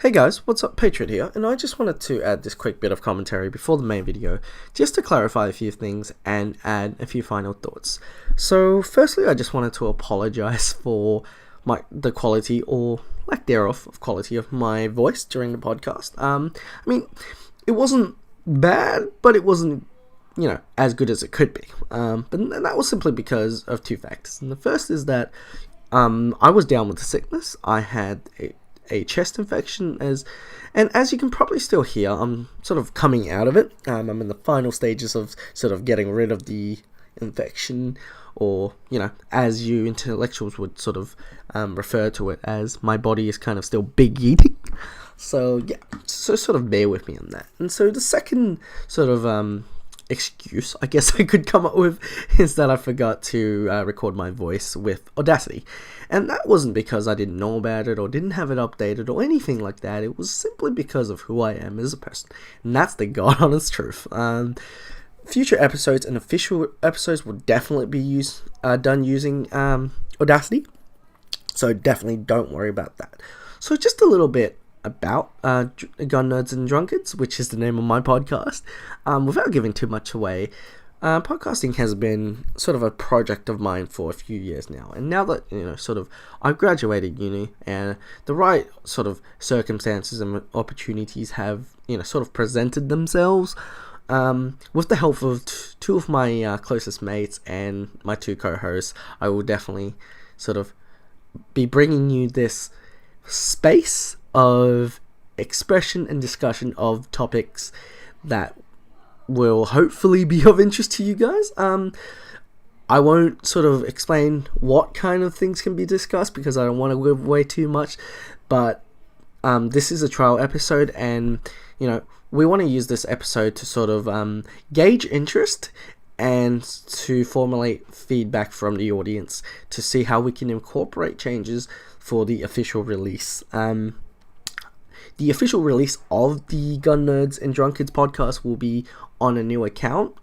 Hey guys, what's up? Patriot here, and I just wanted to add this quick bit of commentary before the main video, just to clarify a few things and add a few final thoughts. So, firstly, I just wanted to apologize for the quality or lack thereof of quality of my voice during the podcast. It wasn't bad, but it wasn't as good as it could be. But that was simply because of two factors. And the first is that I was down with the sickness. I had a chest infection, and as you can probably still hear, I'm sort of coming out of it. I'm in the final stages of sort of getting rid of the infection, or as you intellectuals would sort of refer to it as, my body is kind of still big eating. So yeah, so sort of bear with me on that. And so the second sort of excuse I guess I could come up with is that I forgot to record my voice with Audacity, and that wasn't because I didn't know about it or didn't have it updated or anything like that. It was simply because of who I am as a person, and that's the god honest truth. Future episodes and official episodes will definitely be done using Audacity, so definitely don't worry about that. So just a little bit about Gun Nerds and Drunkards, which is the name of my podcast. Without giving too much away, podcasting has been sort of a project of mine for a few years now, and now that sort of I've graduated uni and the right sort of circumstances and opportunities have sort of presented themselves, with the help of two of my closest mates and my two co-hosts, I will definitely sort of be bringing you this space of expression and discussion of topics that will hopefully be of interest to you guys. I won't sort of explain what kind of things can be discussed because I don't want to give away too much, but this is a trial episode, and we want to use this episode to sort of gauge interest and to formulate feedback from the audience to see how we can incorporate changes for the official release. The official release of the Gun Nerds and Drunkards podcast will be on a new account.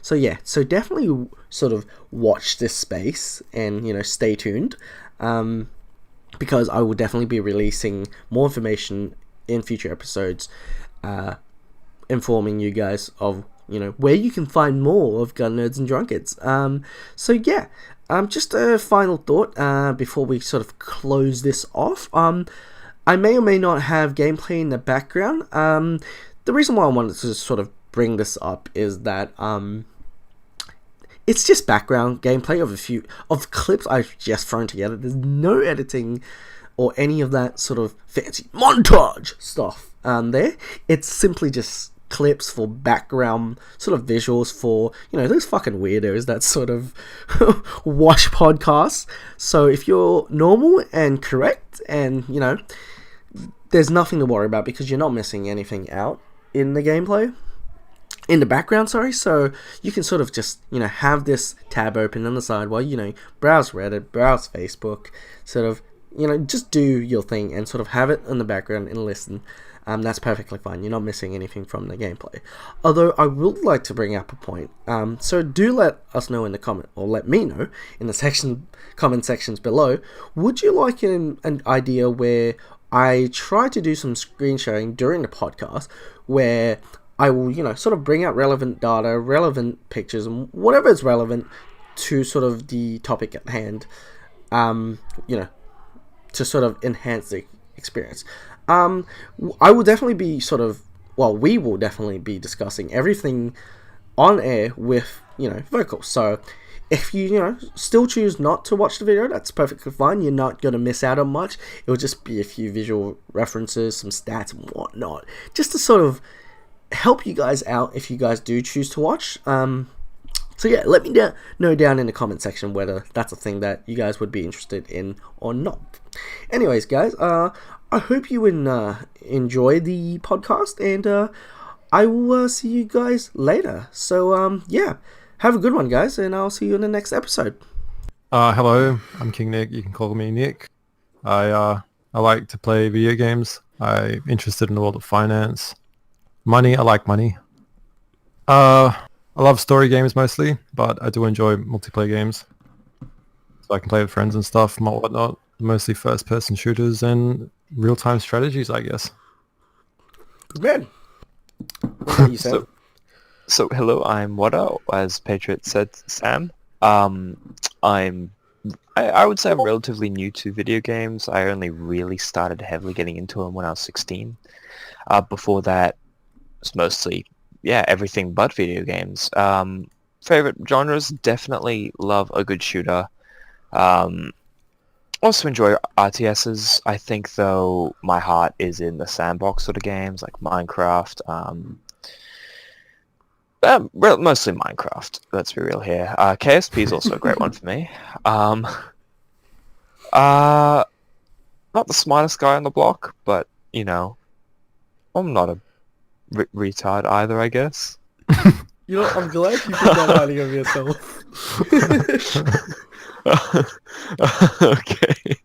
So definitely sort of watch this space and stay tuned, because I will definitely be releasing more information in future episodes, informing you guys of where you can find more of Gun Nerds and Drunkards. Just a final thought before we sort of close this off. I may or may not have gameplay in the background. The reason why I wanted to sort of bring this up is that it's just background gameplay of a few of clips I've just thrown together. There's no editing or any of that sort of fancy montage stuff there. It's simply just clips for background sort of visuals for those fucking weirdos that sort of watch podcasts. So if you're normal and correct and there's nothing to worry about because you're not missing anything out in the gameplay in the background, so you can sort of just have this tab open on the side while browse Reddit, browse Facebook, sort of just do your thing and sort of have it in the background and listen. That's perfectly fine. You're not missing anything from the gameplay. Although I would like to bring up a point. So do let us know in the comment, or let me know in the comment sections below. Would you like an idea where I try to do some screen sharing during the podcast, where I will sort of bring out relevant data, relevant pictures, and whatever is relevant to sort of the topic at hand, to sort of enhance the experience. I will definitely be we will definitely be discussing everything on air with, vocals. So if you, still choose not to watch the video, that's perfectly fine. You're not going to miss out on much. It will just be a few visual references, some stats and whatnot, just to sort of help you guys out if you guys do choose to watch. So yeah, let me know down in the comment section whether that's a thing that you guys would be interested in or not. Anyways, guys, I hope you enjoy the podcast, and I will see you guys later. So yeah, have a good one, guys, and I'll see you in the next episode. Hello, I'm KINGNIK. You can call me Nick. I like to play video games. I'm interested in the world of finance. Money, I like money. I love story games mostly, but I do enjoy multiplayer games, so I can play with friends and stuff and whatnot. mostly first-person shooters and real-time strategies, I guess. Good man. What about you, Sam? So hello, I'm Wada, as Patriot said, Sam. I would say I'm relatively new to video games. I only really started heavily getting into them when I was 16. Before that, it's mostly, everything but video games. Favorite genres, definitely love a good shooter. Also enjoy RTSs. I think, though, my heart is in the sandbox sort of games, like Minecraft. Mostly Minecraft, let's be real here. KSP is also a great one for me. Not the smartest guy on the block, but, I'm not a retard either, I guess. You know, I'm glad you think that highly of yourself. Okay.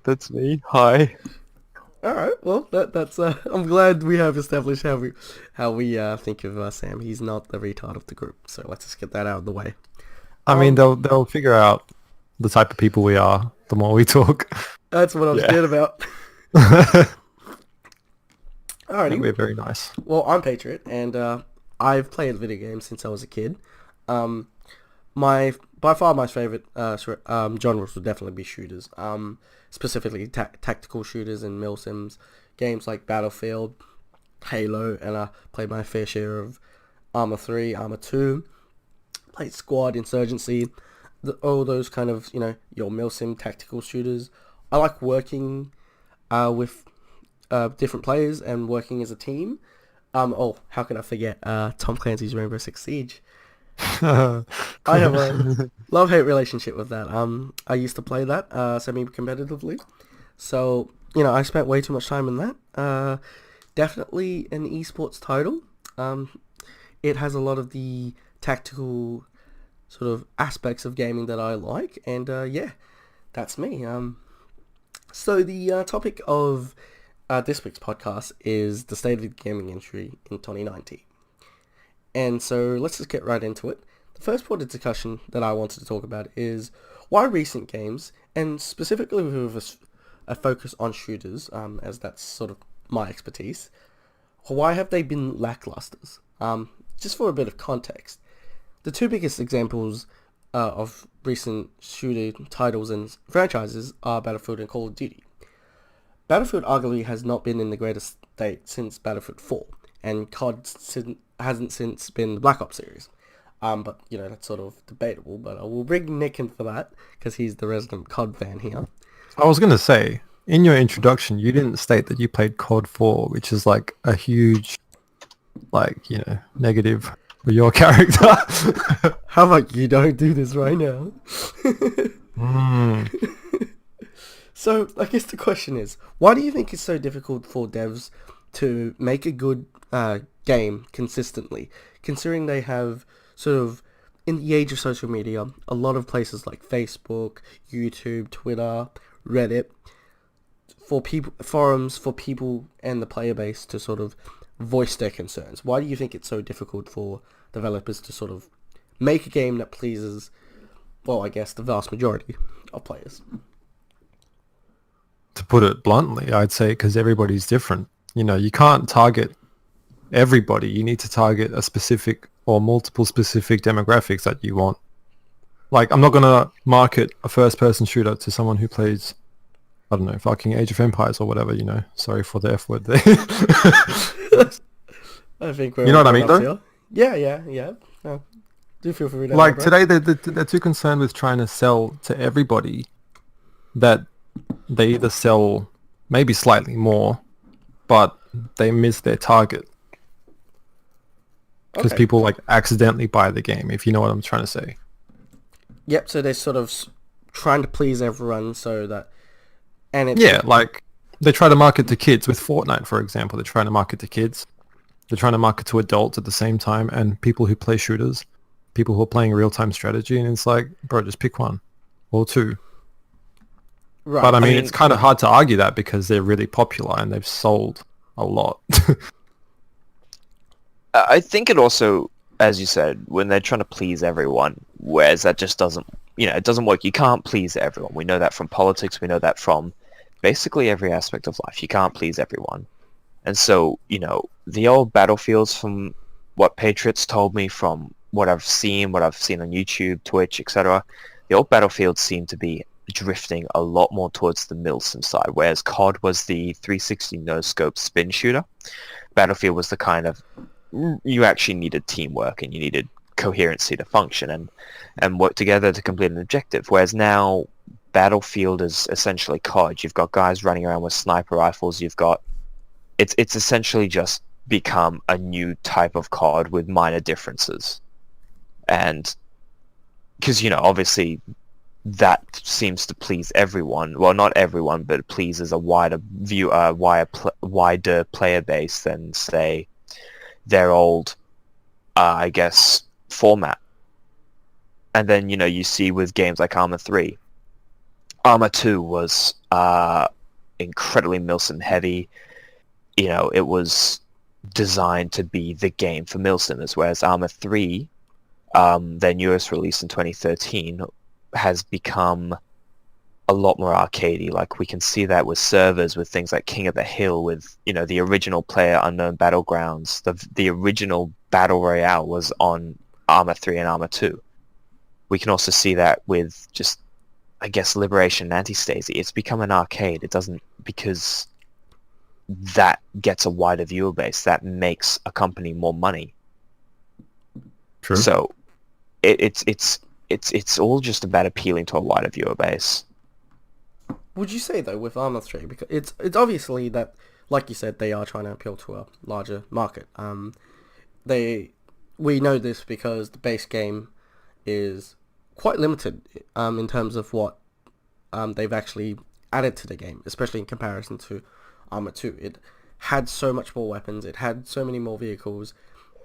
That's me. Hi. All right. Well, that's. I'm glad we have established how we think of Sam. He's not the retard of the group. So let's just get that out of the way. I mean, they'll figure out the type of people we are the more we talk. That's what I was scared about. Alrighty. We're very nice. Well, I'm Patriot, and I've played video games since I was a kid. By far my favorite genres would definitely be shooters. Specifically tactical shooters and milsims games like Battlefield, Halo, and I played my fair share of Arma 3, Arma 2, played Squad, Insurgency, all those kind of, your milsim tactical shooters. I like working with different players and working as a team. How can I forget Tom Clancy's Rainbow Six Siege? I have a love-hate relationship with that. I used to play that semi-competitively, so I spent way too much time in that. Definitely an esports title. It has a lot of the tactical sort of aspects of gaming that I like, and that's me. So the topic of this week's podcast is the state of the gaming industry in 2019. And so let's just get right into it. The first point of discussion that I wanted to talk about is why recent games, and specifically with a focus on shooters, as that's sort of my expertise, why have they been lacklusters? Just for a bit of context, the two biggest examples of recent shooter titles and franchises are Battlefield and Call of Duty. Battlefield arguably has not been in the greatest state since Battlefield 4, and COD hasn't since been the Black Ops series. But, that's sort of debatable, but I will bring Nick in for that, because he's the resident COD fan here. I was going to say, in your introduction, you didn't state that you played COD 4, which is like a huge, negative for your character. How about you don't do this right now? So, I guess the question is, why do you think it's so difficult for devs to make a good game consistently, considering they have sort of, in the age of social media, a lot of places like Facebook, YouTube, Twitter, Reddit, forums for people and the player base to sort of voice their concerns? Why do you think it's so difficult for developers to sort of make a game that pleases, well, I guess the vast majority of players? To put it bluntly, I'd say because everybody's different. You can't target everybody. You need to target a specific or multiple specific demographics that you want. Like, I'm not going to market a first-person shooter to someone who plays, I don't know, fucking Age of Empires or whatever, Sorry for the F word there. I think we're... You know what I mean, though? Yeah. Do feel free to... Like, today, they're too concerned with trying to sell to everybody that they either sell maybe slightly more, but they miss their target. Because people accidentally buy the game, if you know what I'm trying to say. Yep, so they're sort of trying to please everyone so that... and it's they try to market to kids with Fortnite, for example. They're trying to market to kids. They're trying to market to adults at the same time, and people who play shooters, people who are playing real-time strategy, and it's like, bro, just pick one or two. Right. But I mean, it's kind of hard to argue that because they're really popular and they've sold a lot. I think it also, as you said, when they're trying to please everyone, whereas that just doesn't it doesn't work. You can't please everyone. We know that from politics. We know that from basically every aspect of life. You can't please everyone. And so, the old Battlefields, from what Patriots told me, from what I've seen on YouTube, Twitch, etc., the old Battlefields seem to be drifting a lot more towards the Milsim side, whereas COD was the 360 no-scope spin shooter. Battlefield was the kind of, you actually needed teamwork and you needed coherency to function and work together to complete an objective, whereas now Battlefield is essentially COD. You've got guys running around with sniper rifles. It's essentially just become a new type of COD with minor differences. And because, obviously that seems to please everyone. Well, not everyone, but it pleases a wider wider player base than, say, their old, I guess, format. And then, you see with games like Arma 3. Arma 2 was incredibly Milsim heavy. It was designed to be the game for Milsimmers, whereas Arma 3, their newest release in 2013, has become a lot more arcadey. Like, we can see that with servers, with things like King of the Hill, with, the original PlayerUnknown Battlegrounds. The original Battle Royale was on Arma 3 and Arma 2. We can also see that with just, I guess, Liberation and Anti-Stasi. It's become an arcade. It doesn't, because that gets a wider viewer base. That makes a company more money. True. So it's all just about appealing to a wider viewer base. Would you say, though, with Arma 3, because it's obviously that, like you said, they are trying to appeal to a larger market. We know this because the base game is quite limited in terms of what they've actually added to the game, especially in comparison to Arma 2. It had so much more weapons, it had so many more vehicles,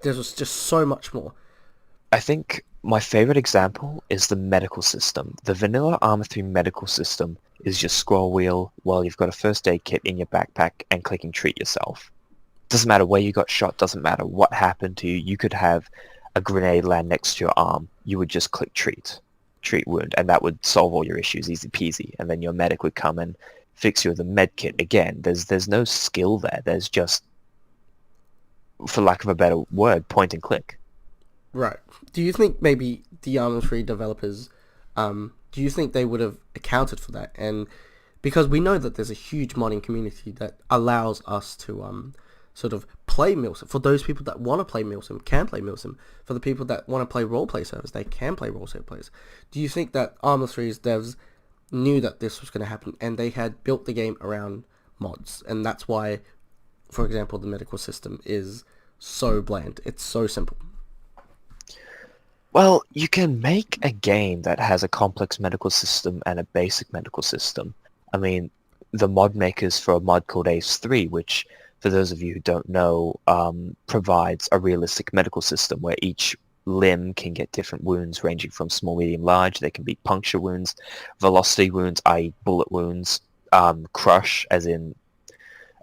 there was just so much more. I think my favorite example is the medical system. The vanilla Arma 3 medical system is just scroll wheel while you've got a first aid kit in your backpack and clicking treat yourself. Doesn't matter where you got shot, doesn't matter what happened to you. You could have a grenade land next to your arm. You would just click treat wound, and that would solve all your issues, easy peasy. And then your medic would come and fix you with a med kit. Again, there's no skill there. There's just, for lack of a better word, point and click. Right. Do you think maybe the Arma 3 developers, do you think they would have accounted for that? And because we know that there's a huge modding community that allows us to sort of play Milsim. For those people that want to play Milsim, can play Milsim. For the people that want to play roleplay servers, they can play roleplay players. Do you think that Arma 3's devs knew that this was going to happen and they had built the game around mods? And that's why, for example, the medical system is so bland. It's so simple. Well, you can make a game that has a complex medical system and a basic medical system. I mean, the mod makers for a mod called Ace 3, which, for those of you who don't know, provides a realistic medical system where each limb can get different wounds ranging from small, medium, large. They can be puncture wounds, velocity wounds, i.e. bullet wounds, crush, as in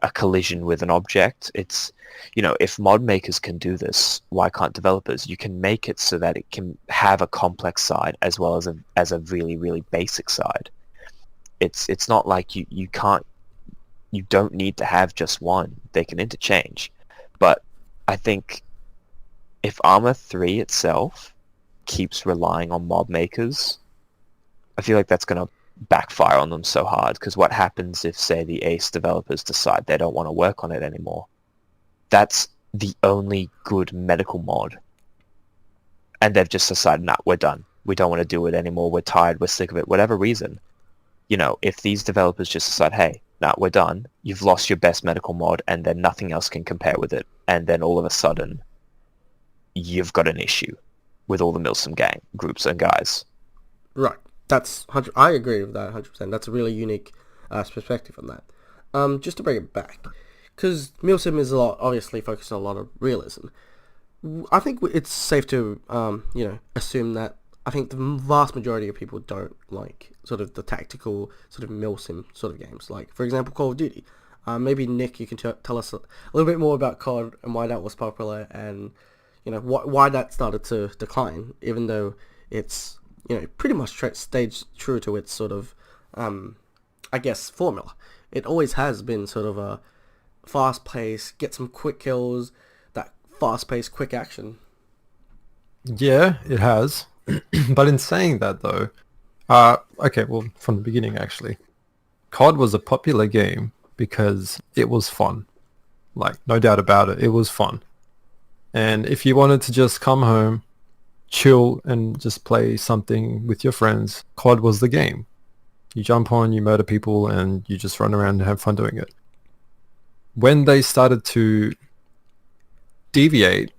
a collision with an object. It's, if mod makers can do this, why can't developers? You can make it so that it can have a complex side as well as a really, really basic side. It's not like you don't need to have just one. They can interchange. But I think if Arma 3 itself keeps relying on mod makers, I feel like that's going to backfire on them so hard, because what happens if, say, the Ace developers decide they don't want to work on it anymore? That's the only good medical mod. And they've just decided, nah, we're done. We don't want to do it anymore. We're tired. We're sick of it. Whatever reason. If these developers just decide, hey, nah, we're done. You've lost your best medical mod, and then nothing else can compare with it. And then all of a sudden, you've got an issue with all the Milsim gang groups and guys. Right. I agree with that 100%. That's a really unique perspective on that. Just to bring it back, because Milsim is obviously focused on a lot of realism. I think it's safe to assume that I think the vast majority of people don't like sort of the tactical sort of Milsim sort of games. Like, for example, Call of Duty. Maybe Nick, you can tell us a little bit more about COD and why that was popular, and why that started to decline, even though it's pretty much stayed true to its sort of, I guess, formula. It always has been sort of a fast pace, get some quick kills, that fast paced, quick action. Yeah, it has. But in saying that though, okay, well, from the beginning actually, COD was a popular game because it was fun. Like, no doubt about it, it was fun. And if you wanted to just come home, chill, and just play something with your friends, COD was the game. You jump on, you murder people, and you just run around and have fun doing it. When they started to deviate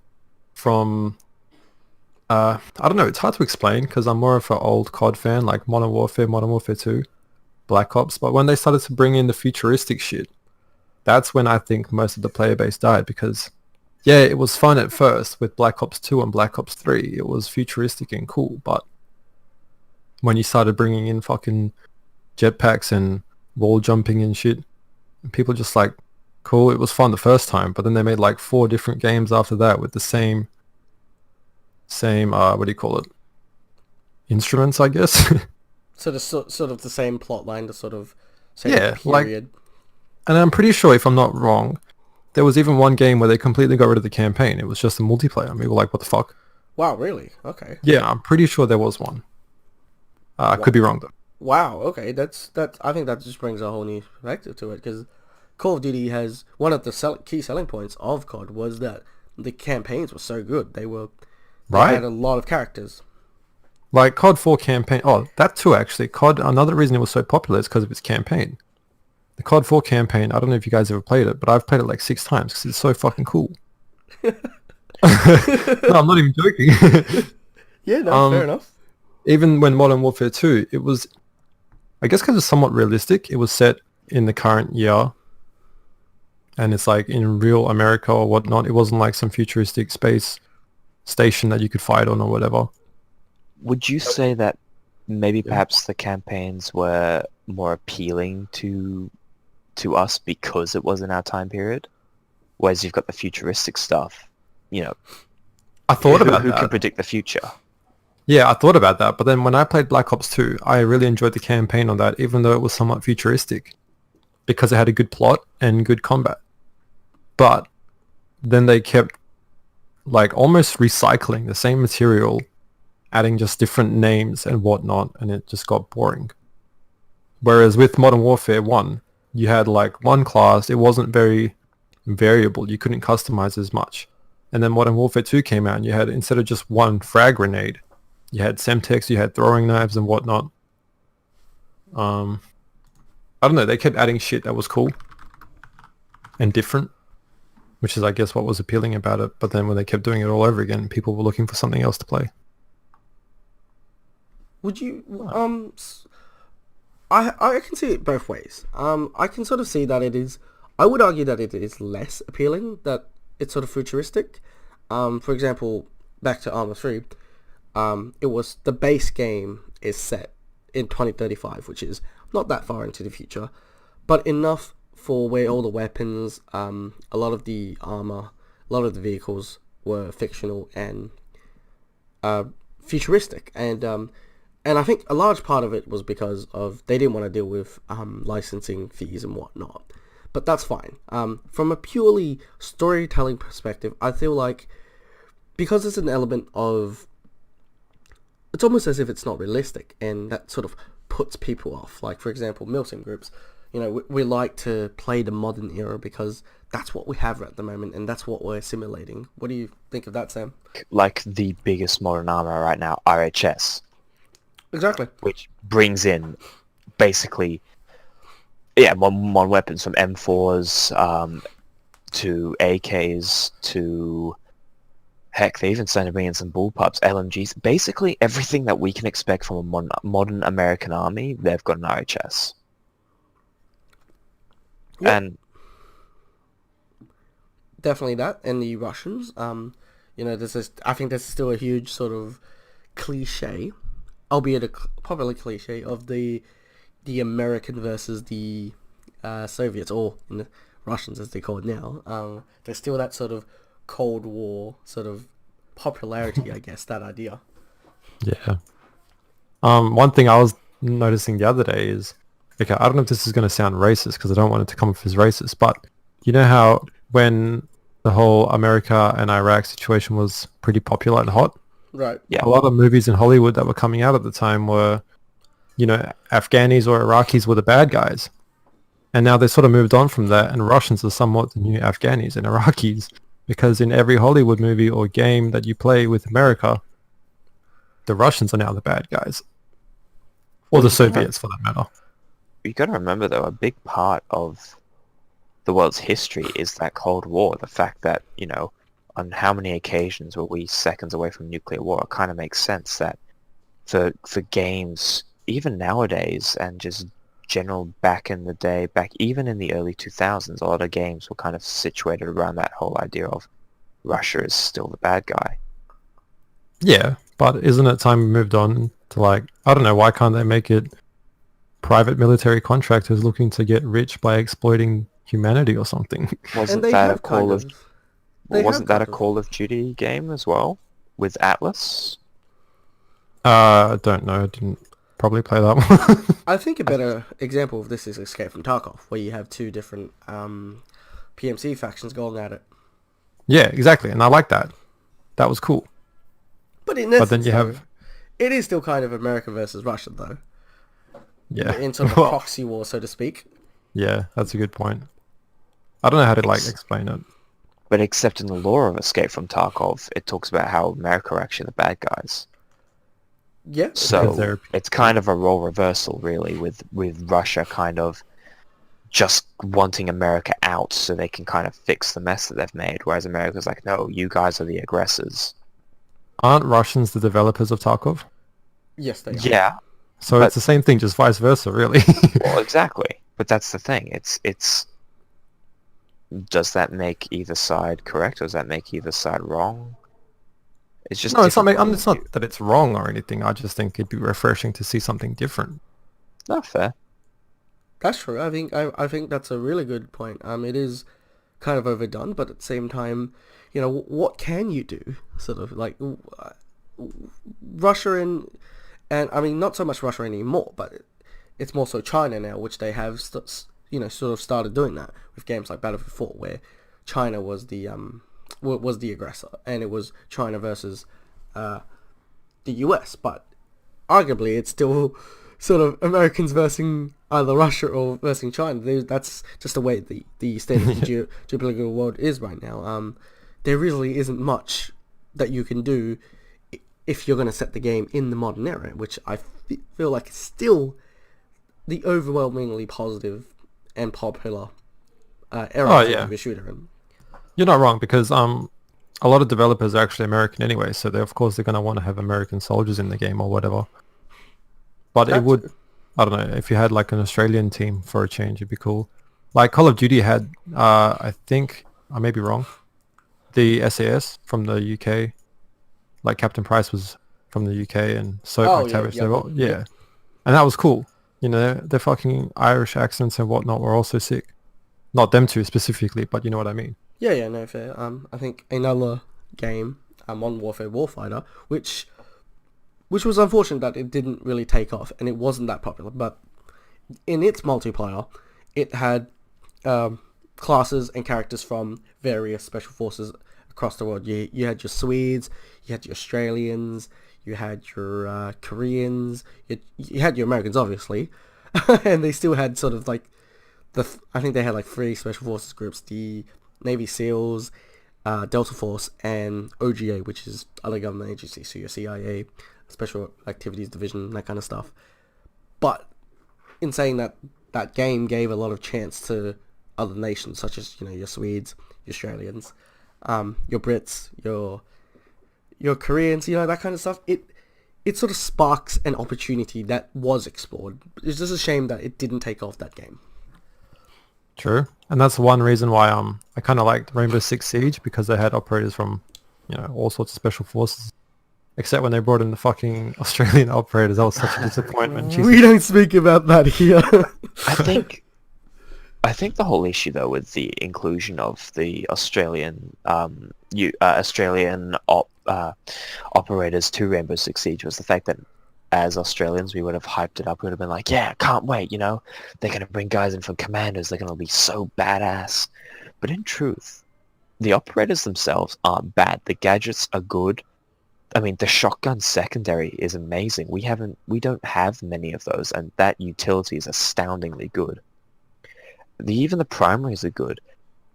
from, I don't know, it's hard to explain because I'm more of an old COD fan, like Modern Warfare 2, Black Ops, but when they started to bring in the futuristic shit, that's when I think most of the player base died because, yeah, it was fun at first with Black Ops 2 and Black Ops 3. It was futuristic and cool, but when you started bringing in fucking jetpacks and wall jumping and shit, people just like, cool, it was fun the first time, but then they made like 4 different games after that with the same what do you call it? Instruments, I guess. So the sort of the same plot line, the sort of same Yeah, like, period. and I'm pretty sure, if I'm not wrong, there was even one game where they completely got rid of the campaign. It was just a multiplayer. And we were like, what the fuck? Wow, really? Okay. Yeah, I'm pretty sure there was one. I could be wrong though. Wow. Okay. That's. I think that just brings a whole new perspective to it because Call of Duty has one of the key selling points of COD was that the campaigns were so good. They Right. had a lot of characters. Like COD 4 campaign. Oh, that too actually. COD. Another reason it was so popular is because of its campaign. The COD 4 campaign. I don't know if you guys ever played it, but I've played it like 6 times because it's so fucking cool. No, I'm not even joking. Yeah. No. Fair enough. Even when Modern Warfare 2, it was, I guess because it's somewhat realistic, it was set in the current year. And it's like in real America or whatnot. It wasn't like some futuristic space station that you could fight on or whatever. Would you say that maybe perhaps the campaigns were more appealing to us because it was in our time period? Whereas you've got the futuristic stuff, I thought about who that. can predict the future? Yeah, I thought about that. But then when I played Black Ops 2, I really enjoyed the campaign on that, even though it was somewhat futuristic, because it had a good plot and good combat. But then they kept like almost recycling the same material, adding just different names and whatnot, and it just got boring. Whereas with Modern Warfare 1, you had like one class, it wasn't very variable, you couldn't customize as much. And then Modern Warfare 2 came out and you had, instead of just one frag grenade, you had Semtex, you had throwing knives and whatnot. I don't know, they kept adding shit that was cool and different, which is, I guess, what was appealing about it. But then when they kept doing it all over again, people were looking for something else to play. Would you I can see it both ways. I can sort of see that it is. I would argue that it is less appealing, that it's sort of futuristic. For example, back to Arma 3, it was the base game is set in 2035, which is not that far into the future, but enough for where all the weapons, a lot of the armor, a lot of the vehicles were fictional and futuristic, and I think a large part of it was because of they didn't want to deal with licensing fees and whatnot. But that's fine. From a purely storytelling perspective, I feel like because it's an element of, it's almost as if it's not realistic, and that sort of puts people off. Like, for example, milsim groups, we like to play the modern era because that's what we have at the moment, and that's what we're simulating. What do you think of that, Sam? Like the biggest modern armor right now, RHS. Exactly. Which brings in basically, modern weapons from M4s to AKs to, heck, they even started to bring in some bullpups, LMGs. Basically everything that we can expect from a modern American army, they've got an RHS. Yep. And definitely that. And the Russians, I think there's still a huge sort of cliche, albeit a popular cliche, of the American versus the Soviets, or in the Russians as they call it now. There's still that sort of Cold War sort of popularity, I guess, that idea. Yeah. One thing I was noticing the other day is, okay, I don't know if this is going to sound racist because I don't want it to come off as racist, but you know how when the whole America and Iraq situation was pretty popular and hot, Right. Yeah. a lot of movies in Hollywood that were coming out at the time were, you know, Afghanis or Iraqis were the bad guys. And now they sort of moved on from that, and Russians are somewhat the new Afghanis and Iraqis, because in every Hollywood movie or game that you play with America, the Russians are now the bad guys. Or the Soviets, for that matter. You got to remember, though, a big part of the world's history is that Cold War. The fact that, you know, on how many occasions were we seconds away from nuclear war? It kind of makes sense that for games, even nowadays, and just general back in the day, back even in the early 2000s, a lot of games were kind of situated around that whole idea of Russia is still the bad guy. Yeah, but isn't it time we moved on to, like, I don't know, why can't they make it private military contractors looking to get rich by exploiting humanity or something? Wasn't they that a have kind Call of. of They wasn't have that a kind of- Call of Duty game as well with Atlas? I don't know. I didn't probably play that one. I think a better example of this is Escape from Tarkov, where you have two different PMC factions going at it. Yeah, exactly. And I like that. That was cool. But in But essence, then you though, have... it is still kind of America versus Russia, though. Yeah. In sort of a proxy war, so to speak. Yeah, that's a good point. I don't know how to, like, explain it. But except in the lore of Escape from Tarkov, it talks about how America are actually the bad guys. Yeah. Because So they're- it's kind of a role reversal, really, with Russia kind of just wanting America out so they can kind of fix the mess that they've made, whereas America's like, no, you guys are the aggressors. Aren't Russians the developers of Tarkov? Yes, they are. Yeah, So But- it's the same thing, just vice versa, really. well, exactly. But that's the thing. It's does that make either side correct, or does that make either side wrong? It's just No, it's not, difficult. it's not that it's wrong or anything. I just think it'd be refreshing to see something different. Not fair. That's true. I think that's a really good point. It is kind of overdone, but at the same time, you know, what can you do? Sort of like Russia and I mean not so much Russia anymore, but it's more so China now, which they have sort of started doing that with games like Battlefield 4, where China was the aggressor, and it was China versus the US, but arguably it's still sort of Americans versus either Russia or versus China. That's just the way the state of the geopolitical world is right now. There really isn't much that you can do if you're going to set the game in the modern era, which I feel like is still the overwhelmingly positive and popular era for a shooter. And You're not wrong, because a lot of developers are actually American anyway, so of course they're going to want to have American soldiers in the game or whatever. But it would, I don't know, if you had like an Australian team for a change, it'd be cool. Like Call of Duty had, I think, I may be wrong, the SAS from the UK. Like Captain Price was from the UK, and so yeah. And that was cool. You know, their fucking Irish accents and whatnot were also sick. Not them two specifically, but you know what I mean. Yeah, no, fair. I think another game, Modern Warfare Warfighter, which was unfortunate that it didn't really take off, and it wasn't that popular, but in its multiplayer, it had classes and characters from various special forces across the world. You had your Swedes, you had your Australians, you had your Koreans, you had your Americans, obviously, and they still had sort of like I think they had like 3 special forces groups: the Navy SEALs, Delta Force, and OGA, which is other government agencies, so your CIA, Special Activities Division, that kind of stuff. But in saying that, that game gave a lot of chance to other nations, such as, you know, your Swedes, your Australians, your Brits, your Koreans, you know, that kind of stuff. It sort of sparks an opportunity that was explored. It's just a shame that it didn't take off that game. True. And that's one reason why I kind of liked Rainbow Six Siege, because they had operators from, you know, all sorts of special forces. Except when they brought in the fucking Australian operators, that was such a disappointment. Jesus. We don't speak about that here. I think the whole issue, though, with the inclusion of the Australian operators to Rainbow Six Siege was the fact that as Australians, we would have hyped it up. We would have been like, yeah, can't wait, you know? They're going to bring guys in from Commanders. They're going to be so badass. But in truth, the operators themselves aren't bad. The gadgets are good. I mean, the shotgun secondary is amazing. We don't have many of those, and that utility is astoundingly good. Even the primaries are good.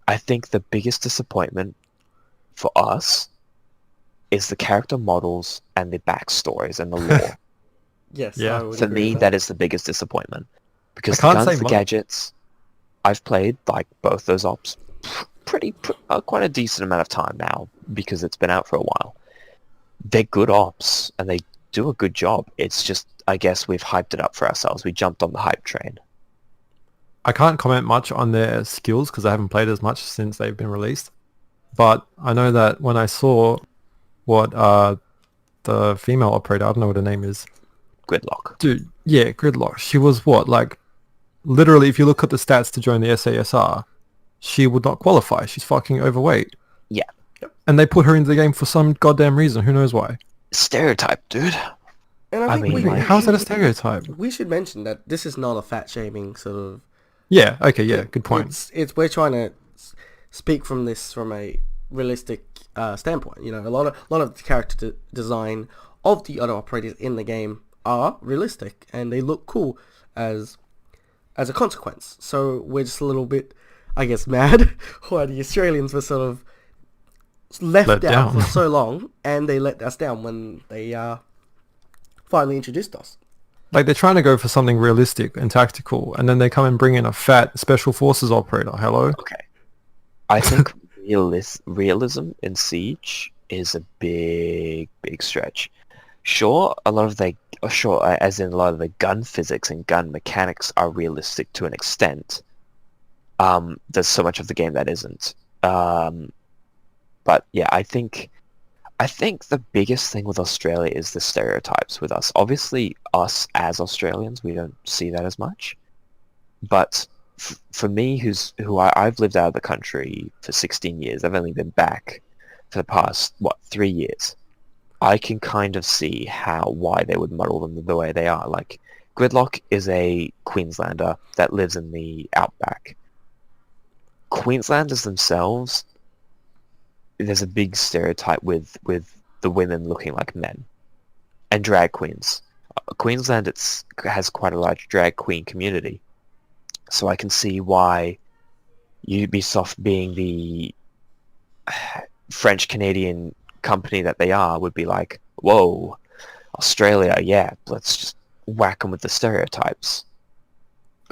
I think the biggest disappointment for us is the character models and the backstories and the lore. Yes, Yeah. I would For agree me, with that is the biggest disappointment. Because I the can't say guns, the much. gadgets, I've played like both those ops quite a decent amount of time now because it's been out for a while. They're good ops and they do a good job. It's just, I guess we've hyped it up for ourselves. We jumped on the hype train. I can't comment much on their skills because I haven't played as much since they've been released. But I know that when I saw what the female operator, I don't know what her name is. Gridlock. Dude, yeah, Gridlock. She was what, like, literally, if you look at the stats to join the SASR, she would not qualify. She's fucking overweight. Yeah. And they put her into the game for some goddamn reason. Who knows why? Stereotype, dude. And I I think mean, we, like- How's that a stereotype? we should mention that this is not a fat shaming sort of. Yeah, okay, yeah, good point. It's we're trying to speak from this from a realistic standpoint. You know, a lot of the character design of the other operators in the game are realistic and they look cool as a consequence. So we're just a little bit, I guess, mad why the Australians were sort of left Let out down. for so long, and they let us down when they finally introduced us. Like, they're trying to go for something realistic and tactical, and then they come and bring in a fat special forces operator. Hello? Okay. I think realism in Siege is a big stretch. Sure, as in a lot of the gun physics and gun mechanics are realistic to an extent. There's so much of the game that isn't. But yeah, I think the biggest thing with Australia is the stereotypes with us. Obviously, us as Australians, we don't see that as much. But for me, I've lived out of the country for 16 years. I've only been back for the past, 3 years. I can kind of see why they would model them the way they are. Like, Gridlock is a Queenslander that lives in the outback. Queenslanders themselves, there's a big stereotype with the women looking like men. And drag queens. Queensland has quite a large drag queen community. So I can see why Ubisoft, being the French-Canadian company that they are, would be like, whoa, Australia, yeah, let's just whack them with the stereotypes.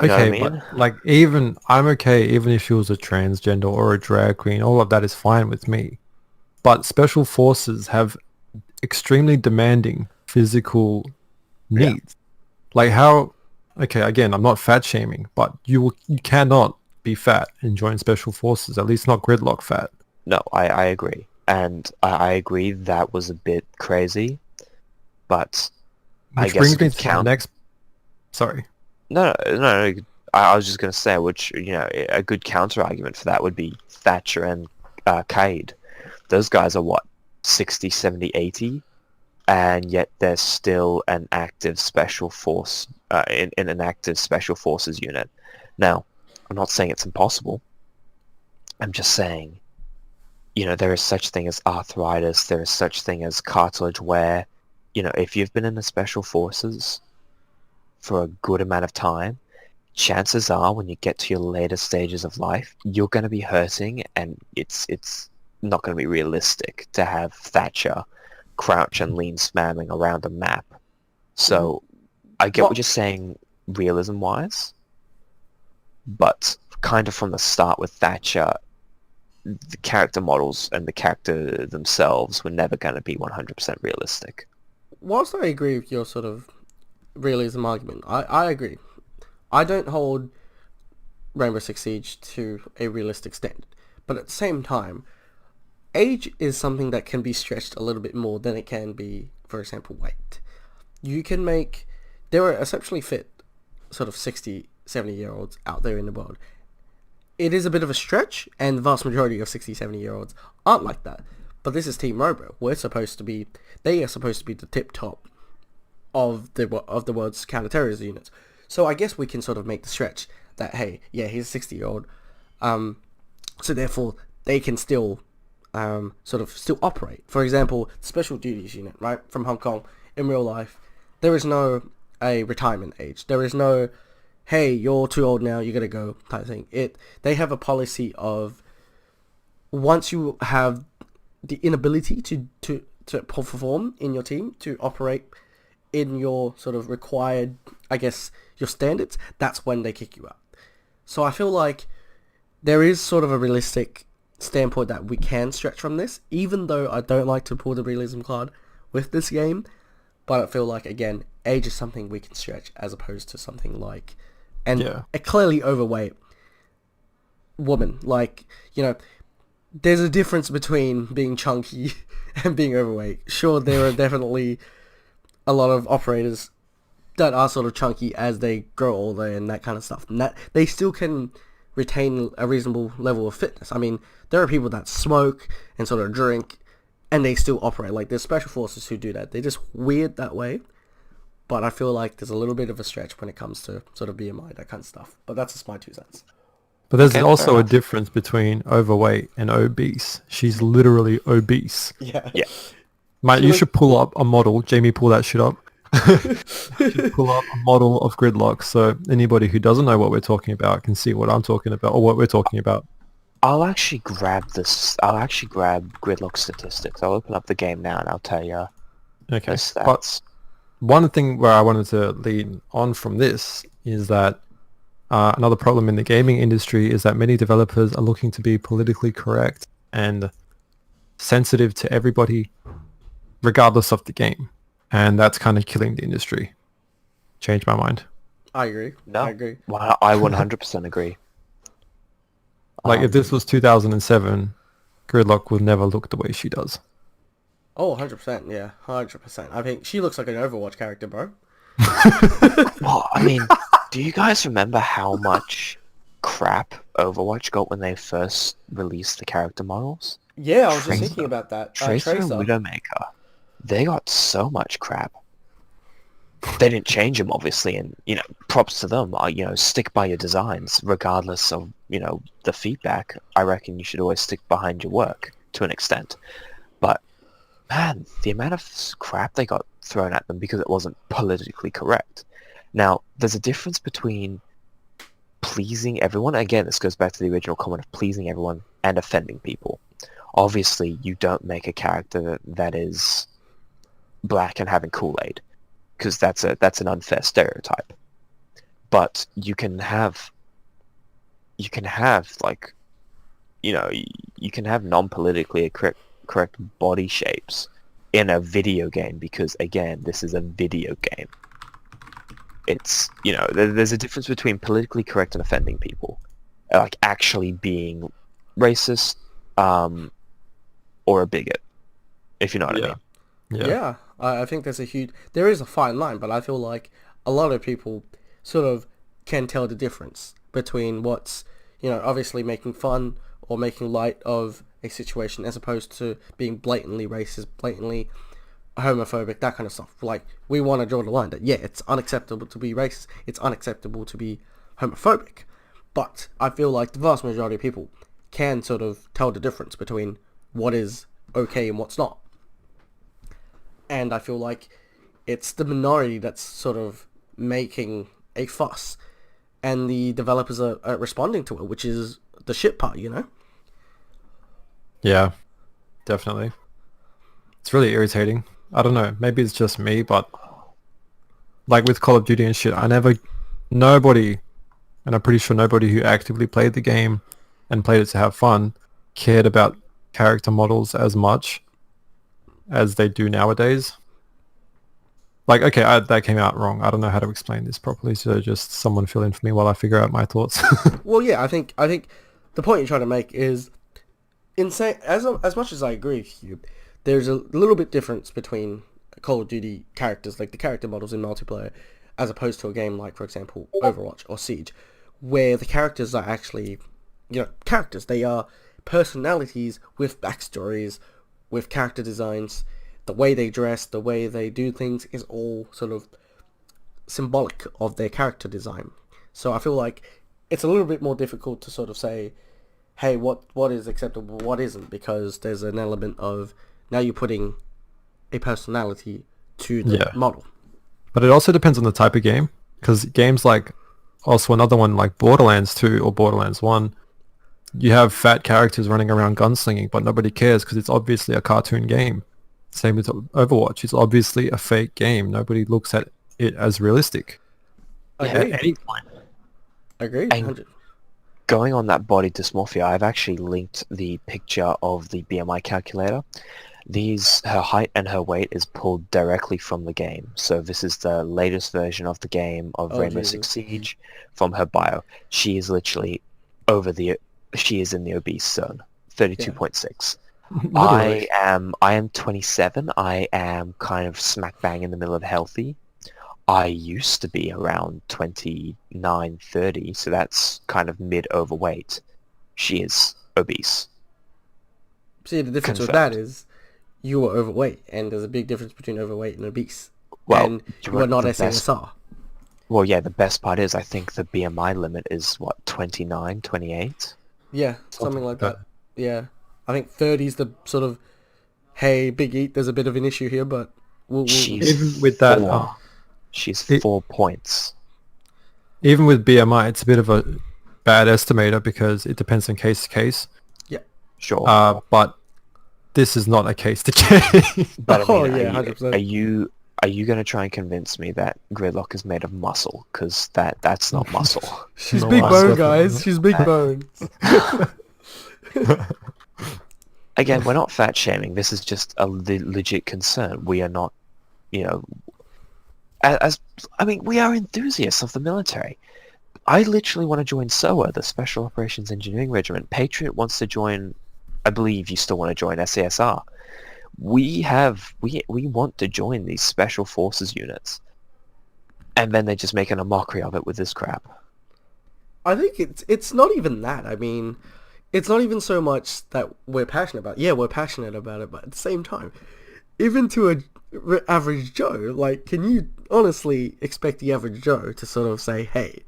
You know what I Okay, mean? but, like, I'm okay even if she was a transgender or a drag queen. All of that is fine with me. But special forces have extremely demanding physical needs. Like, how... Okay, again, I'm not fat shaming, but you cannot be fat and join special forces, at least not Gridlock fat. No, I agree. And I agree that was a bit crazy, but I Which guess brings it me could to the count. next... Sorry. No. I was just going to say, which, you know, a good counter argument for that would be Thatcher and Cade. Those guys are, 60, 70, 80? And yet they're still an active special force, in an active special forces unit. Now, I'm not saying it's impossible. I'm just saying, you know, there is such thing as arthritis, there is such thing as cartilage wear. You know, if you've been in the special forces for a good amount of time, chances are when you get to your later stages of life, you're going to be hurting, and it's not going to be realistic to have Thatcher crouch and lean spamming around a map. So I get what you're saying realism-wise, but kind of from the start with Thatcher, the character models and the character themselves were never going to be 100% realistic. Whilst I agree with your sort of realism argument, I agree. I don't hold Rainbow Six Siege to a realistic standard, but at the same time, age is something that can be stretched a little bit more than it can be, for example, weight. You can make... There are exceptionally fit sort of 60, 70-year-olds out there in the world. It is a bit of a stretch, and the vast majority of 60, 70-year-olds aren't like that. But this is Team Robo. They are supposed to be the tip-top of the world's counterterrorism units. So I guess we can sort of make the stretch that, hey, yeah, he's a 60-year-old, so therefore they can still sort of still operate. For example, Special Duties Unit, right, from Hong Kong, in real life, there is no a retirement age. There is no, hey, you're too old now, you gotta go type thing. They have a policy of, once you have the inability to perform in your team, to operate in your sort of required, I guess, your standards, that's when they kick you out. So I feel like there is sort of a realistic standpoint that we can stretch from this, even though I don't like to pull the realism card with this game, but I feel like, again, age is something we can stretch as opposed to something like, and a clearly overweight woman. Like, you know, there's a difference between being chunky and being overweight. Sure, there are definitely a lot of operators that are sort of chunky as they grow older and that kind of stuff. And that they still can retain a reasonable level of fitness. I mean, there are people that smoke and sort of drink and they still operate. Like, there's special forces who do that. They're just weird that way. But I feel like there's a little bit of a stretch when it comes to sort of BMI, that kind of stuff. But that's just my 2 cents. But there's also a difference between overweight and obese. She's literally obese. Yeah. Mate, you should pull up a model. Jamie, pull that shit up. You should pull up a model of Gridlock so anybody who doesn't know what we're talking about can see what I'm talking about or what we're talking about. I'll actually grab Gridlock statistics. I'll open up the game now and I'll tell you the stats. But one thing where I wanted to lead on from this is that another problem in the gaming industry is that many developers are looking to be politically correct and sensitive to everybody regardless of the game. And that's kind of killing the industry. Changed my mind. I agree. No, I agree. Well, I 100% agree. Like, if this was 2007, Gridlock would never look the way she does. Oh, 100%, yeah. 100%. I think she looks like an Overwatch character, bro. Well, I mean, do you guys remember how much crap Overwatch got when they first released the character models? Yeah, I was just thinking about that. Tracer and Widowmaker. They got so much crap. They didn't change them, obviously, and, you know, props to them. You know, stick by your designs, regardless of, you know, the feedback. I reckon you should always stick behind your work, to an extent. But, man, the amount of crap they got thrown at them because it wasn't politically correct. Now, there's a difference between pleasing everyone. Again, this goes back to the original comment of pleasing everyone and offending people. Obviously, you don't make a character that is black and having Kool-Aid, because that's an unfair stereotype. But you can have like, you know, you can have non-politically correct body shapes in a video game, because, again, this is a video game. It's, you know, there's a difference between politically correct and offending people, like actually being racist or a bigot, if you know what I mean. Yeah, I think there is a fine line, but I feel like a lot of people sort of can tell the difference between what's, you know, obviously making fun or making light of a situation as opposed to being blatantly racist, blatantly homophobic, that kind of stuff. Like, we want to draw the line that, yeah, it's unacceptable to be racist, it's unacceptable to be homophobic, but I feel like the vast majority of people can sort of tell the difference between what is okay and what's not. And I feel like it's the minority that's sort of making a fuss, and the developers are responding to it, which is the shit part, you know? Yeah, definitely. It's really irritating. I don't know, maybe it's just me, but like with Call of Duty and shit, nobody, and I'm pretty sure nobody who actively played the game and played it to have fun cared about character models as much as they do nowadays. Like, okay, that came out wrong. I don't know how to explain this properly, so just someone fill in for me while I figure out my thoughts. Well, yeah, I think the point you're trying to make is insane. As much as I agree with you, there's a little bit difference between Call of Duty characters, like the character models in multiplayer, as opposed to a game like, for example, Overwatch or Siege, where the characters are actually, you know, characters. They are personalities with backstories, with character designs the way they dress, the way they do things is all sort of symbolic of their character design. So I feel like it's a little bit more difficult to sort of say, hey, what is acceptable, what isn't, because there's an element of now you're putting a personality to the model. But it also depends on the type of game, because games like, also another one like Borderlands 2 or Borderlands 1, you have fat characters running around gunslinging, but nobody cares because it's obviously a cartoon game. Same with Overwatch. It's obviously a fake game. Nobody looks at it as realistic. Agreed. At any point. Agreed. And going on that body dysmorphia, I've actually linked the picture of the BMI calculator. Her height and her weight is pulled directly from the game. So this is the latest version of the game of Rainbow Six Siege from her bio. She is literally she is in the obese zone, 32.6. I am 27. I am kind of smack bang in the middle of healthy. I used to be around 29, 30, so that's kind of mid overweight. She is obese. See, the difference with that is you are overweight, and there's a big difference between overweight and obese. Well, and you are not SASR. Well, yeah, the best part is I think the BMI limit is, what, 29, 28? Yeah, something like that. Yeah. I think 30 is the sort of, hey, Big Eat, there's a bit of an issue here, but even with that, she's 4 points. Even with BMI, it's a bit of a bad estimator because it depends on case to case. Yeah. Sure. But this is not a case to case. But I mean, 100%. Are you going to try and convince me that Gridlock is made of muscle? Because that's not muscle. She's big bone, guys. She's big bones. Again, we're not fat shaming. This is just a legit concern. We are not, we are enthusiasts of the military. I literally want to join SOA, the Special Operations Engineering Regiment. Patriot wants to join. I believe you still want to join SASR. We want to join these special forces units, and then they're just making a mockery of it with this crap. I think it's not even that. I mean, it's not even so much that we're passionate about it. Yeah, we're passionate about it, but at the same time, even to a average Joe, like, can you honestly expect the average Joe to sort of say, hey,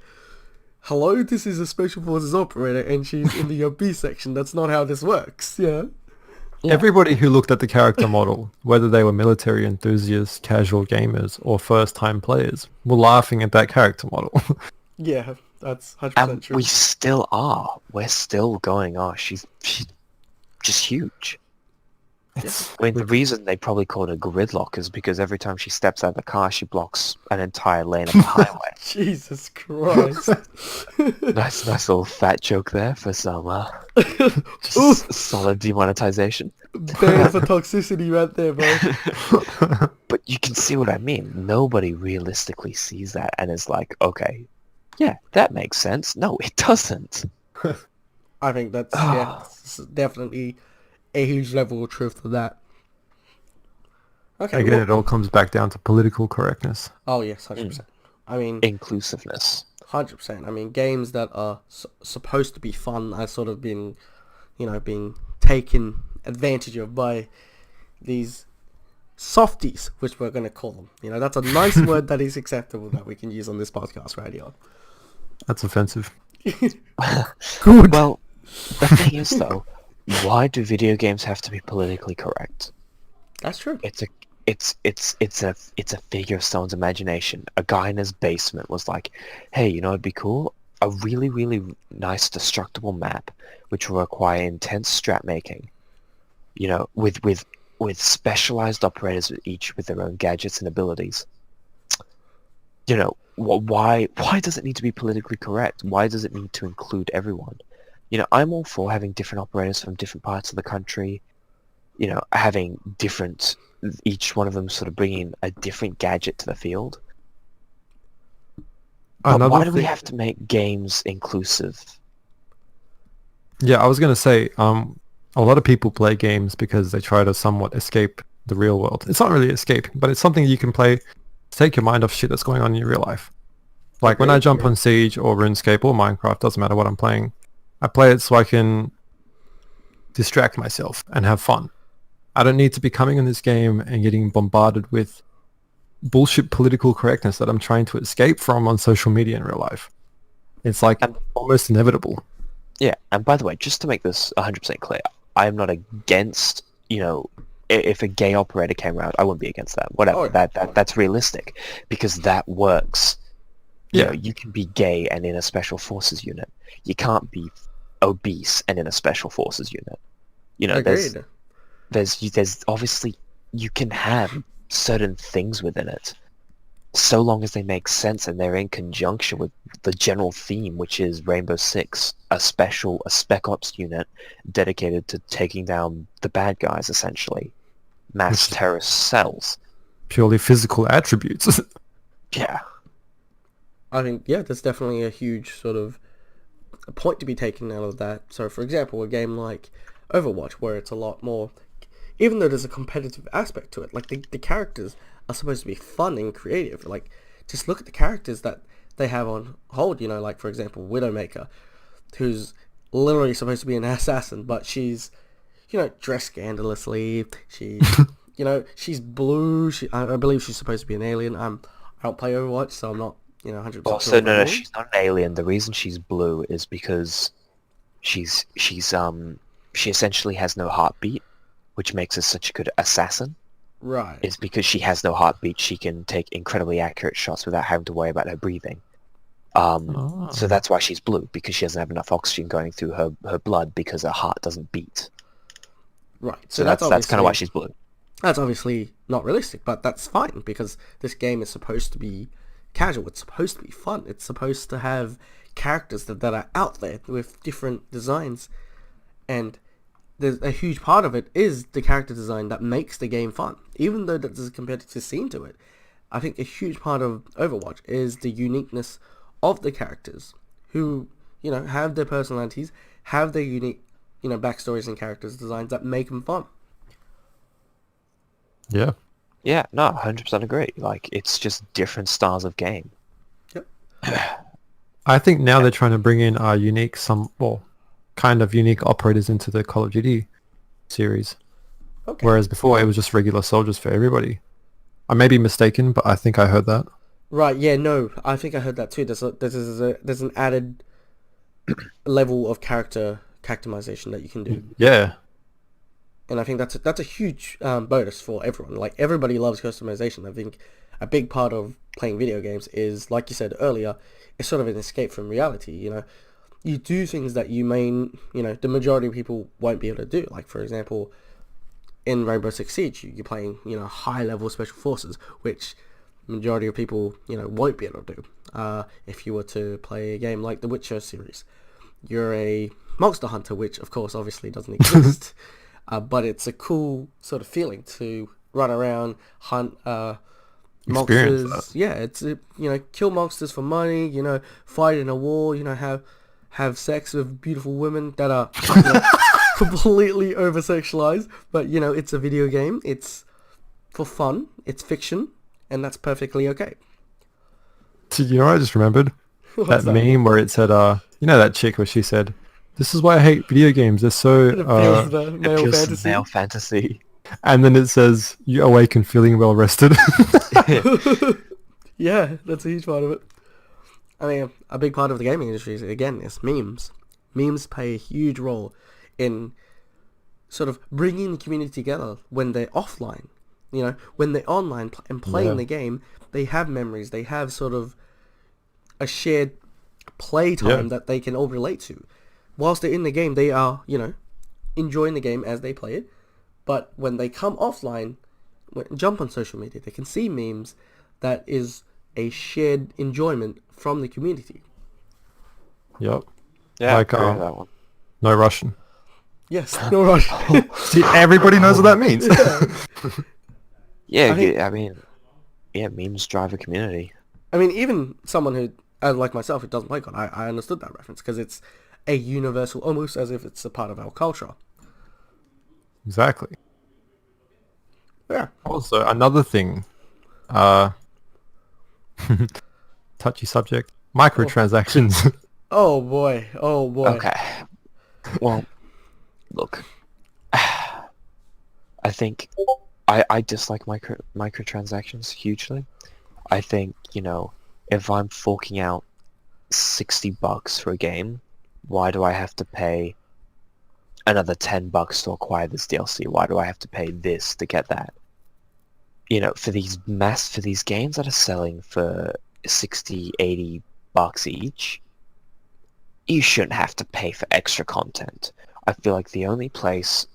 hello, this is a Special Forces operator and she's in the obese section. That's not how this works, yeah? Everybody who looked at the character model, whether they were military enthusiasts, casual gamers, or first-time players, were laughing at that character model. Yeah, that's 100% And true. we still are. We're still going, oh, she's just huge. I mean, the reason they probably call it a gridlock is because every time she steps out of the car, she blocks an entire lane of the highway. Jesus Christ. Nice little fat joke there for some solid demonetization. Banned for toxicity right there, bro. But you can see what I mean. Nobody realistically sees that and is like, okay, yeah, that makes sense. No, it doesn't. I think that's definitely a huge level of truth to that. Okay. Again, it all comes back down to political correctness. Oh yes, 100%. I mean, Inclusiveness. 100%. I mean, games that are supposed to be fun are sort of being taken advantage of by these softies, which we're going to call them. That's a nice word that is acceptable that we can use on this podcast radio. That's offensive. Good. Well, the thing is, though, why do video games have to be politically correct? That's true. It's a figure of someone's imagination. A guy in his basement was like, hey, it'd be cool? A really, really nice destructible map, which will require intense strat making. With specialized operators, each with their own gadgets and abilities. Why does it need to be politically correct? Why does it need to include everyone? I'm all for having different operators from different parts of the country, having different, each one of them sort of bringing a different gadget to the field. But why do we have to make games inclusive? Yeah, I was going to say, a lot of people play games because they try to somewhat escape the real world. It's not really escaping, but it's something you can play to take your mind off shit that's going on in your real life. Like when I jump on Siege or RuneScape or Minecraft, doesn't matter what I'm playing, I play it so I can distract myself and have fun. I don't need to be coming in this game and getting bombarded with bullshit political correctness that I'm trying to escape from on social media in real life. It's like almost inevitable. Yeah, and by the way, just to make this 100% clear, I am not against, if a gay operator came around, I wouldn't be against that. Whatever, that's realistic, because that works. You can be gay and in a special forces unit. You can't be obese and in a special forces unit. Agreed. There's obviously, you can have certain things within it, so long as they make sense and they're in conjunction with the general theme, which is Rainbow Six, a spec ops unit dedicated to taking down the bad guys, essentially. Mass terrorist cells. Purely physical attributes. Yeah. I think, there's definitely a huge sort of a point to be taken out of that. So, for example, a game like Overwatch, where it's a lot more, even though there's a competitive aspect to it, like the characters are supposed to be fun and creative. Like, just look at the characters that they have on hold, like, for example, Widowmaker, who's literally supposed to be an assassin, but she's, dressed scandalously. She's, she's blue. I believe she's supposed to be an alien. I don't play Overwatch, so I'm not, 100% Also, sure. no, she's not an alien. The reason she's blue is because she essentially has no heartbeat, which makes her such a good assassin. Right. Is because she has no heartbeat, she can take incredibly accurate shots without having to worry about her breathing. So that's why she's blue, because she doesn't have enough oxygen going through her blood because her heart doesn't beat. Right. So that's kind of why she's blue. That's obviously not realistic, but that's fine, because this game is supposed to be casual. It's supposed to be fun. It's supposed to have characters that are out there with different designs, and there's a huge part of it is the character design that makes the game fun. Even though there's a competitive scene to it, I think a huge part of Overwatch is the uniqueness of the characters, who, have their personalities, have their unique, backstories and characters designs that make them fun. Yeah. Yeah, no, 100% agree. Like, it's just different styles of game. Yep. I think now they're trying to bring in kind of unique operators into the Call of Duty series. Okay. Whereas before it was just regular soldiers for everybody. I may be mistaken, but I think I heard that. Right, yeah, no, I think I heard that too. There's an added level of characterization that you can do. Yeah. And I think that's a huge bonus for everyone. Like, everybody loves customization. I think a big part of playing video games is, like you said earlier, it's sort of an escape from reality. You do things that you may, the majority of people won't be able to do. Like, for example, in Rainbow Six Siege, you're playing, high-level special forces, which majority of people, won't be able to do. If you were to play a game like the Witcher series, you're a monster hunter, which, of course, obviously doesn't exist. But it's a cool sort of feeling to run around, hunt monsters. Yeah, it's kill monsters for money. Fight in a war. Have sex with beautiful women that are completely over sexualized. But it's a video game. It's for fun. It's fiction, and that's perfectly okay. You know what I just remembered? that meme where it said, that chick where she said, "This is why I hate video games. They're so It appeals to male fantasy. And then it says, "You awaken feeling well rested." Yeah, that's a huge part of it. I mean, a big part of the gaming industry, again, is memes. Memes play a huge role in sort of bringing the community together when they're offline. When they're online and playing the game, they have memories. They have sort of a shared play time that they can all relate to. Whilst they're in the game, they are, enjoying the game as they play it. But when they come offline, jump on social media, they can see memes that is a shared enjoyment from the community. Yep. Yeah, like that one. No Russian. Yes, no rush. See, everybody knows what that means. Yeah, memes drive a community. I mean, even someone who, like myself, who doesn't play COD, I understood that reference because it's a universal, almost as if it's a part of our culture. Exactly. Yeah. Also, another thing, touchy subject, microtransactions. Oh boy. Okay. Well, look, I I think I dislike microtransactions hugely. I think, you know, if I'm forking out $60 for a game, why do I have to pay another $10 to acquire this DLC? Why do I have to pay this to get that? You know, for these games that are selling for 60, $80 each, you shouldn't have to pay for extra content. I feel like the only place,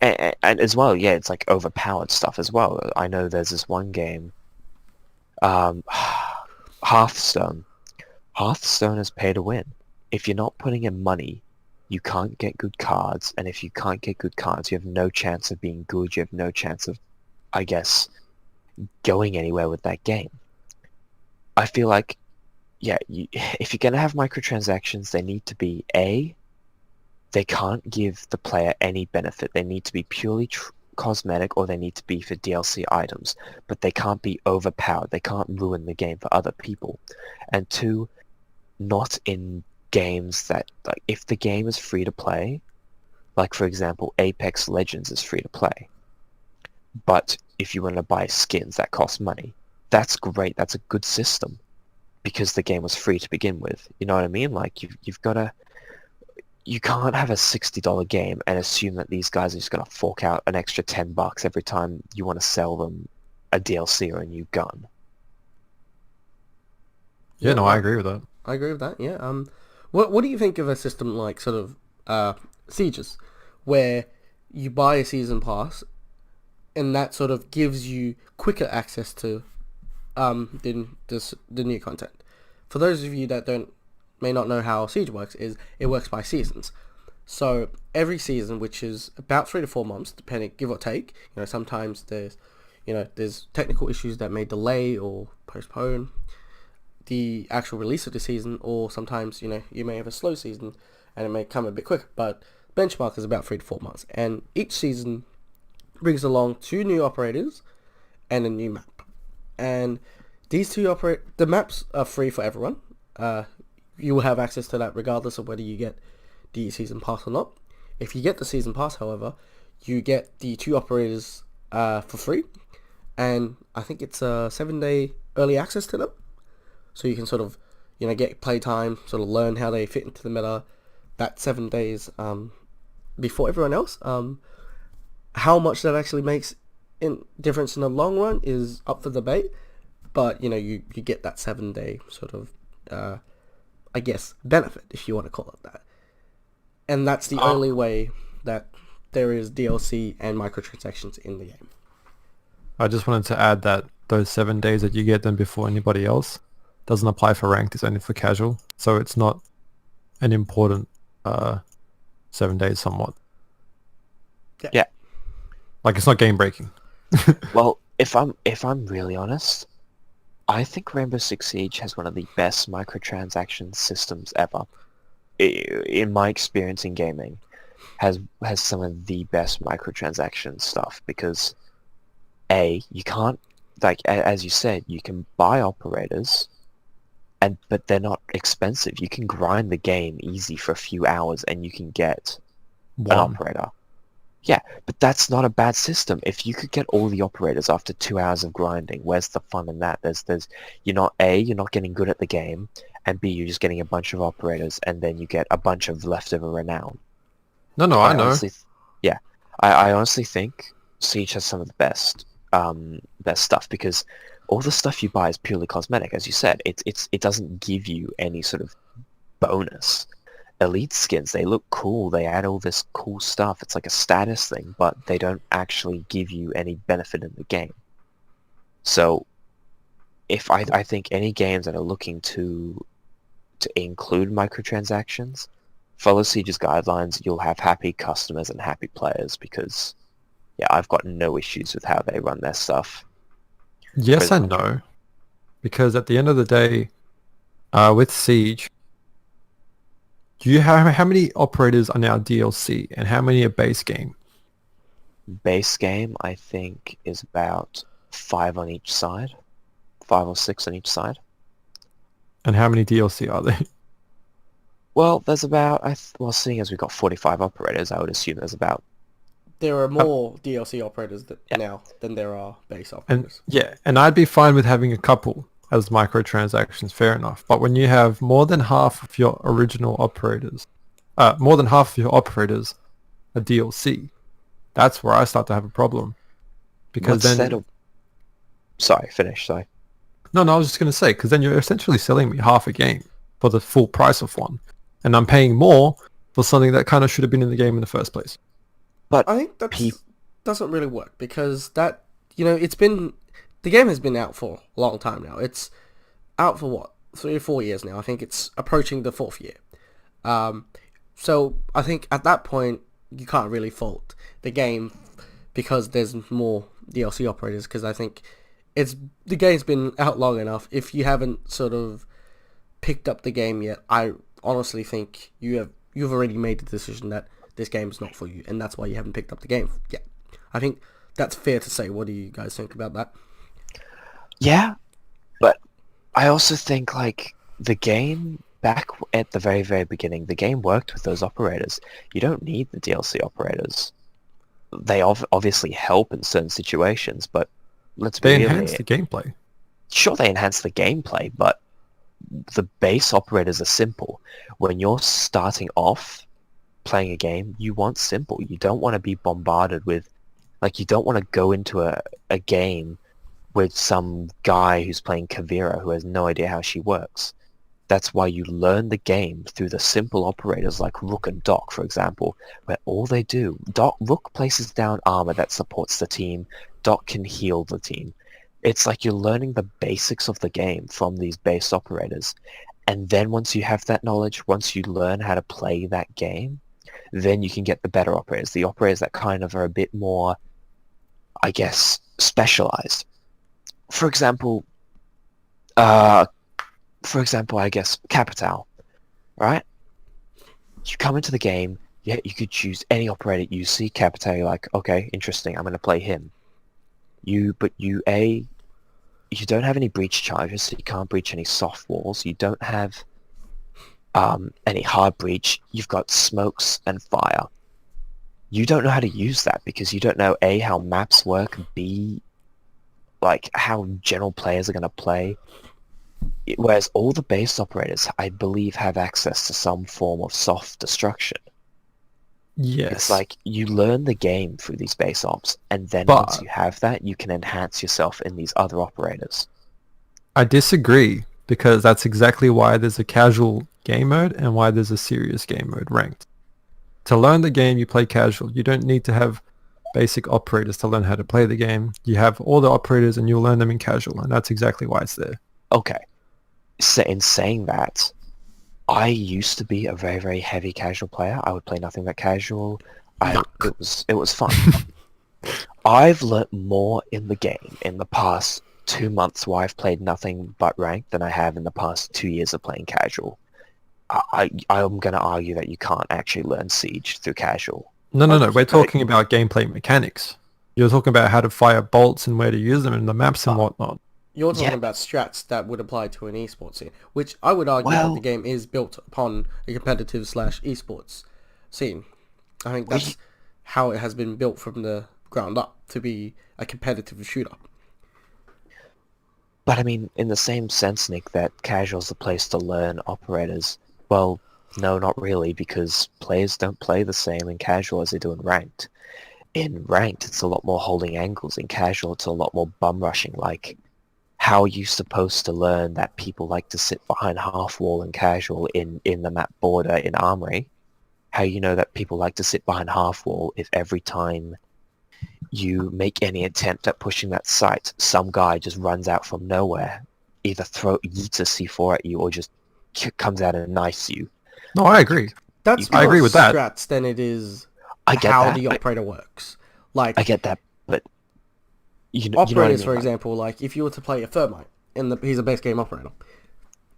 and as well, yeah, it's like overpowered stuff as well. I know there's this one game, um, Hearthstone. Hearthstone is pay to win. If you're not putting in money, you can't get good cards, and if you can't get good cards, you have no chance of being good. You have no chance of, I guess, going anywhere with that game. I feel like, yeah, if you're going to have microtransactions, they need to be they can't give the player any benefit. They need to be purely cosmetic, or they need to be for DLC items, but they can't be overpowered. They can't ruin the game for other people. And two, not in games that, like, if the game is free to play, like for example, Apex Legends is free to play, but if you want to buy skins that cost money, that's great. That's a good system because the game was free to begin with. You know what I mean? Like you've got to. You can't have a $60 game and assume that these guys are just going to fork out an extra $10 every time you want to sell them a DLC or a new gun. Yeah, no, I agree with that. I agree with that. Yeah. What do you think of a system like sort of Sieges, where you buy a season pass, and that sort of gives you quicker access to the new content? For those of you that may not know how Siege works, is it works by seasons. So every season, which is about 3 to 4 months, depending, give or take, you know, sometimes there's technical issues that may delay or postpone the actual release of the season, or sometimes, you know, you may have a slow season and it may come a bit quicker, but benchmark is about 3 to 4 months, and each season brings along 2 new operators and a new map. And these the maps are free for everyone. You will have access to that regardless of whether you get the season pass or not. If you get the season pass, however, you get the 2 operators for free, and I think it's a 7-day early access to them, so you can sort of, you know, get playtime, sort of learn how they fit into the meta that 7 days before everyone else. How much that actually makes in difference in the long run is up for debate, but you know, you get that 7-day sort of I guess benefit, if you want to call it that, and that's the only way that there is DLC and microtransactions in the game. I just wanted to add that those 7 days that you get them before anybody else doesn't apply for ranked. It's only for casual, so it's not an important 7 days somewhat. Yeah. Like, it's not game breaking. Well, if I'm really honest, I think Rainbow Six Siege has one of the best microtransaction systems ever. In my experience in gaming, has some of the best microtransaction stuff, because you can't, like, as you said, you can buy operators, but they're not expensive. You can grind the game easy for a few hours and you can get an operator. Yeah, but that's not a bad system. If you could get all the operators after 2 hours of grinding, where's the fun in that? You're not getting good at the game, and B, you're just getting a bunch of operators, and then you get a bunch of leftover renown. No, I know. Honestly, I honestly think Siege has some of the best stuff, because all the stuff you buy is purely cosmetic, as you said. It doesn't give you any sort of bonus. Elite skins, they look cool, they add all this cool stuff, it's like a status thing, but they don't actually give you any benefit in the game. So if I think any games that are looking to include microtransactions, follow Siege's guidelines. You'll have happy customers and happy players, because yeah, I've got no issues with how they run their stuff. Yes and no, because at the end of the day, with Siege, do you have how many operators are now DLC and how many are base game? Base game, I think, is about 5 on each side, 5 or 6 on each side. And how many DLC are there? Well, there's about, seeing as we've got 45 operators, I would assume there's about there are more DLC operators Yeah. now than there are base And operators. yeah, and I'd be fine with having a couple as microtransactions, fair enough. But when you have more than half of your original operators, more than half of your operators are DLC, that's where I start to have a problem. Because What's then, that? Sorry, finish. Sorry. no, I was just going to say, because then you're essentially selling me half a game for the full price of one. And I'm paying more for something that kind of should have been in the game in the first place. But I think that peop- doesn't really work because that, it's been, the game has been out for a long time now. It's out for what, 3 or 4 years now. I think it's approaching the 4th year. So I think at that point you can't really fault the game because there's more DLC operators, because I think the game's been out long enough. If you haven't sort of picked up the game yet, I honestly think you've already made the decision that this game is not for you, and that's why you haven't picked up the game yet. I think that's fair to say. What do you guys think about that? yeah, but I also think like the game back at the very, very beginning, the game worked with those operators. You don't need the DLC operators. They obviously help in certain situations, but let's be They real enhance here. the gameplay. Sure, they enhance the gameplay, but the base operators are simple. When you're starting off playing a game, you want simple. You don't want to be bombarded with, like, you don't want to go into a game with some guy who's playing Kavira who has no idea how she works. That's why you learn the game through the simple operators like Rook and Dock, for example, where all they do, Rook places down armor that supports the team, Dock can heal the team. It's like you're learning the basics of the game from these base operators. And then once you have that knowledge, once you learn how to play that game, then you can get the better operators, the operators that kind of are a bit more, I guess, specialized. For example, I guess Capital, right? You come into the game, yeah, you could choose any operator. You see Capital, you're like, okay, interesting, I'm going to play him. You don't have any breach charges, so you can't breach any soft walls. You don't have any hard breach. You've got smokes and fire. You don't know how to use that because you don't know A, how maps work, B, like how general players are going to play. Whereas all the base operators, I believe, have access to some form of soft destruction. Yes. It's like you learn the game through these base ops, and then But- once you have that, you can enhance yourself in these other operators. I disagree, because that's exactly why there's a casual game mode and why there's a serious game mode ranked. To learn the game, you play casual. You don't need to have basic operators to learn how to play the game. You have all the operators and you'll learn them in casual, and that's exactly why it's there. Okay. So in saying that, I used to be a very, very heavy casual player. I would play nothing but casual. It was fun. I've learnt more in the game in the past 2 months where I've played nothing but ranked than I have in the past 2 years of playing casual. I'm going to argue that you can't actually learn Siege through casual. No. We're talking about gameplay mechanics. You're talking about how to fire bolts and where to use them and the maps and whatnot. You're talking Yeah. about strats that would apply to an esports scene, which I would argue that the game is built upon a competitive / esports scene. I think that's how it has been built from the ground up to be a competitive shooter. But I mean, in the same sense, Nick, that casual's the place to learn operators. Well, no, not really, because players don't play the same in casual as they do in ranked. In ranked, it's a lot more holding angles. In casual, it's a lot more bum rushing. Like, how are you supposed to learn that people like to sit behind half wall in casual in the map border in Armory? How you know that people like to sit behind half wall if every time you make any attempt at pushing that site, some guy just runs out from nowhere, either yeets a C4 at you or just comes out and knifes you. No, I agree. That's I agree more with that. strats than it is I get how that. the operator works. Like, I get that, but you know what I operators, mean, for like- example, like if you were to play a Thermite, he's a base game operator,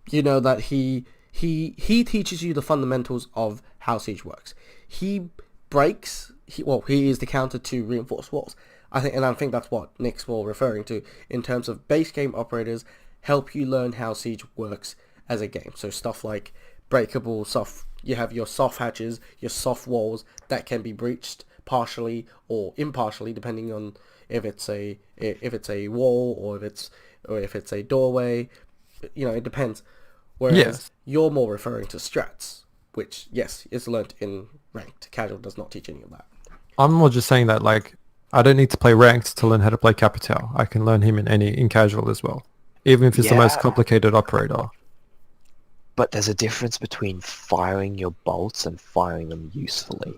you know that he teaches you the fundamentals of how Siege works. He breaks, he is the counter to reinforced walls. I think that's what Nick's more referring to in terms of base game operators help you learn how Siege works as a game. So stuff like breakable soft, you have your soft hatches, your soft walls that can be breached partially or impartially, depending on if it's a wall or if it's a doorway. It depends. Whereas Yes. you're more referring to strats, which yes is learnt in ranked. Casual does not teach any of that. I'm more just saying that, like, I don't need to play ranked to learn how to play Capital. I can learn him in casual as well, even if it's the most Yeah. complicated operator. But there's a difference between firing your bolts and firing them usefully.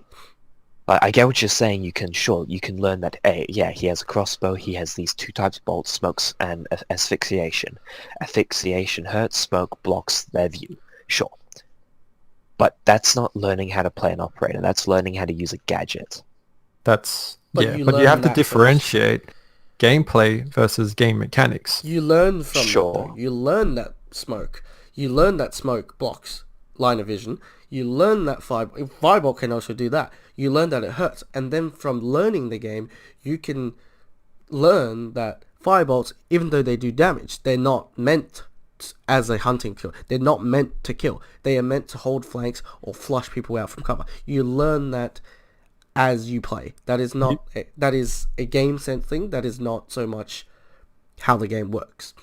I get what you're saying. You can learn that. He has a crossbow. He has these two types of bolts: smokes and asphyxiation. Asphyxiation hurts. Smoke blocks their view. Sure, but that's not learning how to play an operator. That's learning how to use a gadget. But you you learn have to that differentiate gameplay versus game mechanics. You learn from Sure. that, though. You learn that smoke. You learn that smoke blocks line of vision. You learn that fireball can also do that. You learn that it hurts, and then from learning the game, you can learn that firebolts, even though they do damage, they're not meant as a hunting kill. They're not meant to kill. They are meant to hold flanks or flush people out from cover. You learn that as you play. That is not that is a game sense thing. That is not so much how the game works.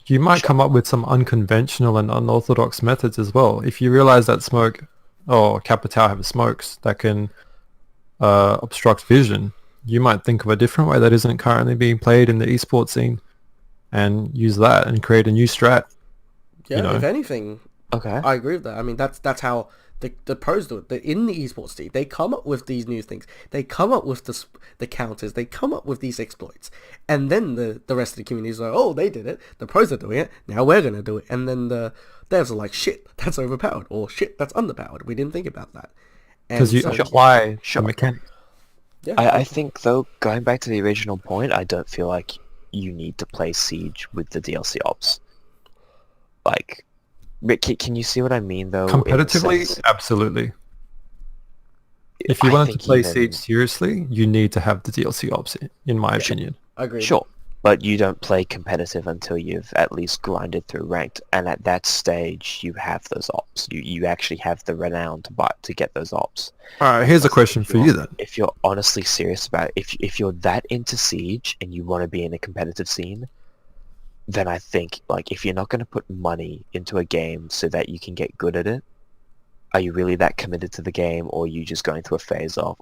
You might come up with some unconventional and unorthodox methods as well. If you realize that smoke or Capital have smokes that can obstruct vision, you might think of a different way that isn't currently being played in the esports scene and use that and create a new strat. Yeah, if anything, Okay. I agree with that. I mean, that's how the pros do it. In the esports team, they come up with these new things. They come up with the counters. They come up with these exploits. And then the rest of the community is like, oh, they did it. The pros are doing it. Now we're going to do it. And then the devs are like, shit, that's overpowered. Or shit, that's underpowered. We didn't think about that. Because you apply the mechanics. Yeah, I think, though, going back to the original point, I don't feel like you need to play Siege with the DLC ops. Like, Rick, can you see what I mean, though? in the Competitively, sense- absolutely. If you I wanted to think play even- Siege seriously, you need to have the DLC ops, in my opinion. I agree. Sure, but you don't play competitive until you've at least grinded through ranked, and at that stage, you have those ops. You actually have the renown to get those ops. Alright, here's a question for you then. If you're honestly serious about it, if you're that into Siege and you want to be in a competitive scene, then I think, like, if you're not going to put money into a game so that you can get good at it, are you really that committed to the game, or are you just going through a phase of,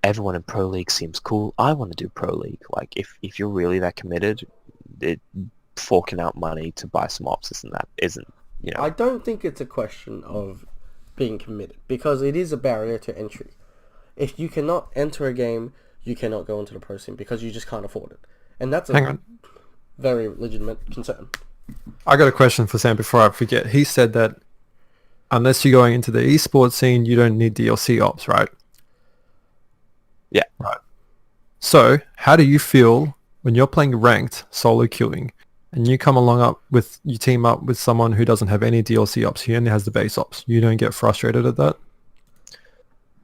everyone in Pro League seems cool, I want to do Pro League? Like, if you're really that committed, forking out money to buy some ops isn't, I don't think it's a question of being committed, because it is a barrier to entry. If you cannot enter a game, you cannot go into the pro scene because you just can't afford it. And that's Hang a on. very legitimate concern. I got a question for Sam before I forget. He said that unless you're going into the esports scene, you don't need DLC ops, right? Yeah. Right. So, how do you feel when you're playing ranked solo queuing and you you team up with someone who doesn't have any DLC ops, he only has the base ops? You don't get frustrated at that?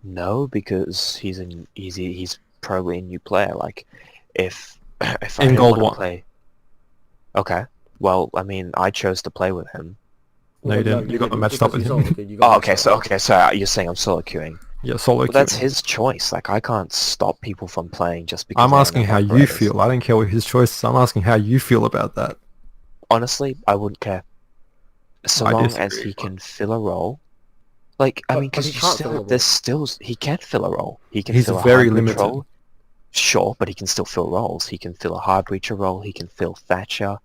No, because he's probably a new player. Like, if I In don't Gold wanna 1. play, okay. Well, I mean, I chose to play with him. No, you didn't. You got the matched up because with he's him. solo, you got Oh, matched okay. up. So you're saying I'm solo queuing? Yeah, solo Well, that's queuing. his choice. Like, I can't stop people from playing just because. I'm they asking have how you operators. feel. I don't care what his choice is. I'm asking how you feel about that. Honestly, I wouldn't care. So I long as disagree, he can fill a role. Like, I mean, But he because can't fill a role. there's still he can't fill a role. He can He's fill a very hard breacher limited. role. Sure, but he can still fill roles. He can fill a hard breacher role. He can fill Thatcher.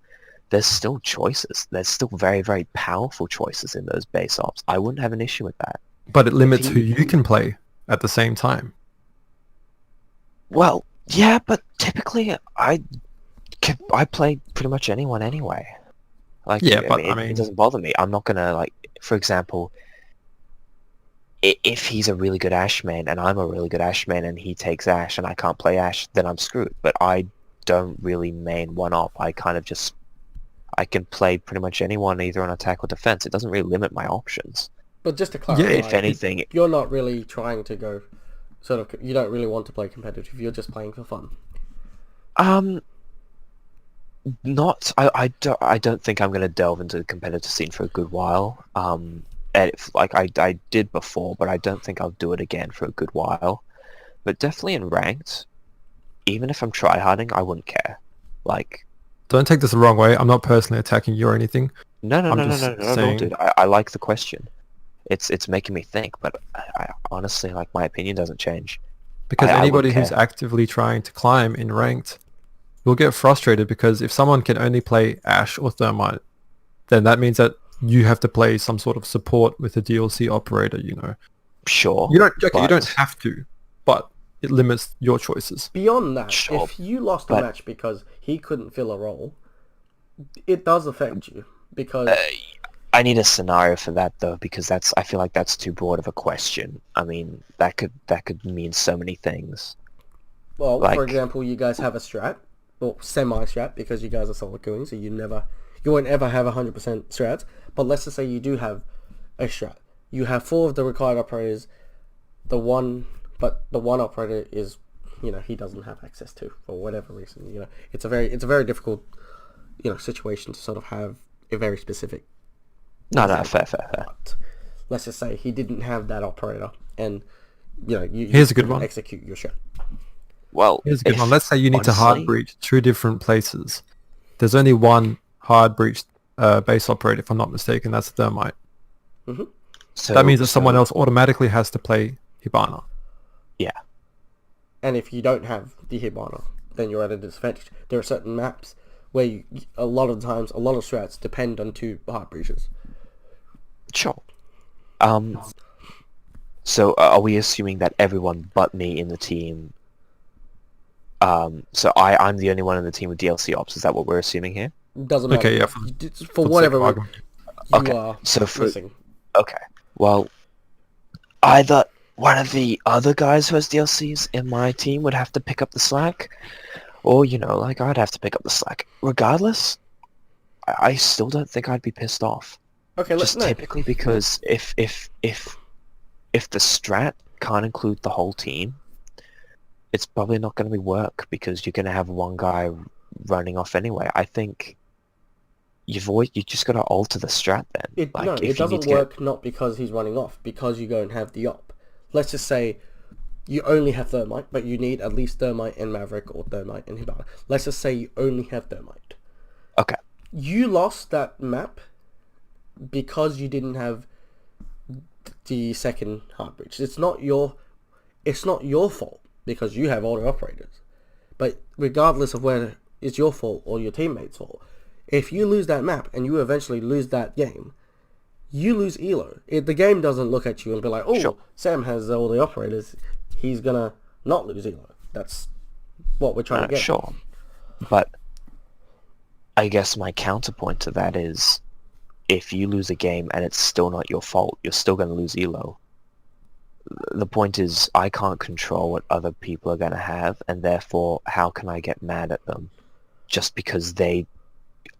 There's still choices. There's still very, very powerful choices in those base ops. I wouldn't have an issue with that. But it limits he- who you can play at the same time. Well, yeah, but typically I play pretty much anyone anyway. Like, Yeah, but, I it mean- doesn't bother me. I'm not gonna, like, for example, if he's a really good Ash main and I'm a really good Ash main and he takes Ash and I can't play Ash, then I'm screwed. But I don't really main one op. I kind of just, I can play pretty much anyone either on attack or defense. It doesn't really limit my options. But just to clarify, If anything, you're not really trying to go you don't really want to play competitive. You're just playing for fun. not. I don't think I'm gonna delve into the competitive scene for a good while. And like I did before, but I don't think I'll do it again for a good while. but definitely in ranked, even if I'm tryharding, I wouldn't care. Like, Don't take this the wrong way. I'm not personally attacking you or anything. no, no, I'm no, no, just no, no, no, saying dude. I like the question. It's making me think, but I honestly, like, my opinion doesn't change. because I wouldn't anybody who's care. actively trying to climb in ranked will get frustrated because if someone can only play Ash or Thermite, then that means that you have to play some sort of support with a DLC operator, you know. Sure, You don't but have to, but it limits your choices. Beyond that, sure, if you lost a but match because he couldn't fill a role, it does affect you because I need a scenario for that though, because I feel like that's too broad of a question. I mean, that could mean so many things. well, for Like, example, you guys have a strat or semi-strat because you guys are solo queuing, so you won't ever have 100% strats. But let's just say you do have a strat. You have 4 of the required operators. The one operator is, he doesn't have access to for whatever reason. It's a very difficult, situation to sort of have a very specific. no, example. fair. But let's just say he didn't have that operator, and you Here's a good couldn't one. execute your strat. Well, Here's a good if, one. Let's say you need to hard honestly, breach 2 different places. There's only one hard breach base operator, if I'm not mistaken. That's Thermite. Mm-hmm. That means that someone else automatically has to play Hibana. Yeah. And if you don't have the Hibana, then you're at a disadvantage. There are certain maps where a lot of times, a lot of strats depend on 2 hard breaches. Sure. So are we assuming that everyone but me in the team? So I'm the only one in the team with DLC ops. Is that what we're assuming here? Doesn't matter. Okay, yeah. For the sake whatever of reason, argument. you Okay, are so missing. Okay. Well, either one of the other guys who has DLCs in my team would have to pick up the slack, or like I'd have to pick up the slack. Regardless, I still don't think I'd be pissed off. Okay, Just typically because if the strat can't include the whole team, it's probably not going to be work because you're going to have one guy running off anyway. I think you just got to alter the strat then. It doesn't work not because he's running off, because you don't have the op. Let's just say you only have Thermite, but you need at least Thermite and Maverick or Thermite and Hibana. Let's just say you only have Thermite. Okay. You lost that map because you didn't have the second hard breach. It's not your fault because you have all the operators. But regardless of whether it's your fault or your teammate's fault, if you lose that map and you eventually lose that game, you lose elo. The game doesn't look at you and be like, oh, Sure. Sam has all the operators, he's gonna not lose elo. That's what we're trying to get. Sure. But I guess my counterpoint to that is if you lose a game and it's still not your fault, you're still going to lose elo. The point is I can't control what other people are going to have, and therefore how can I get mad at them just because they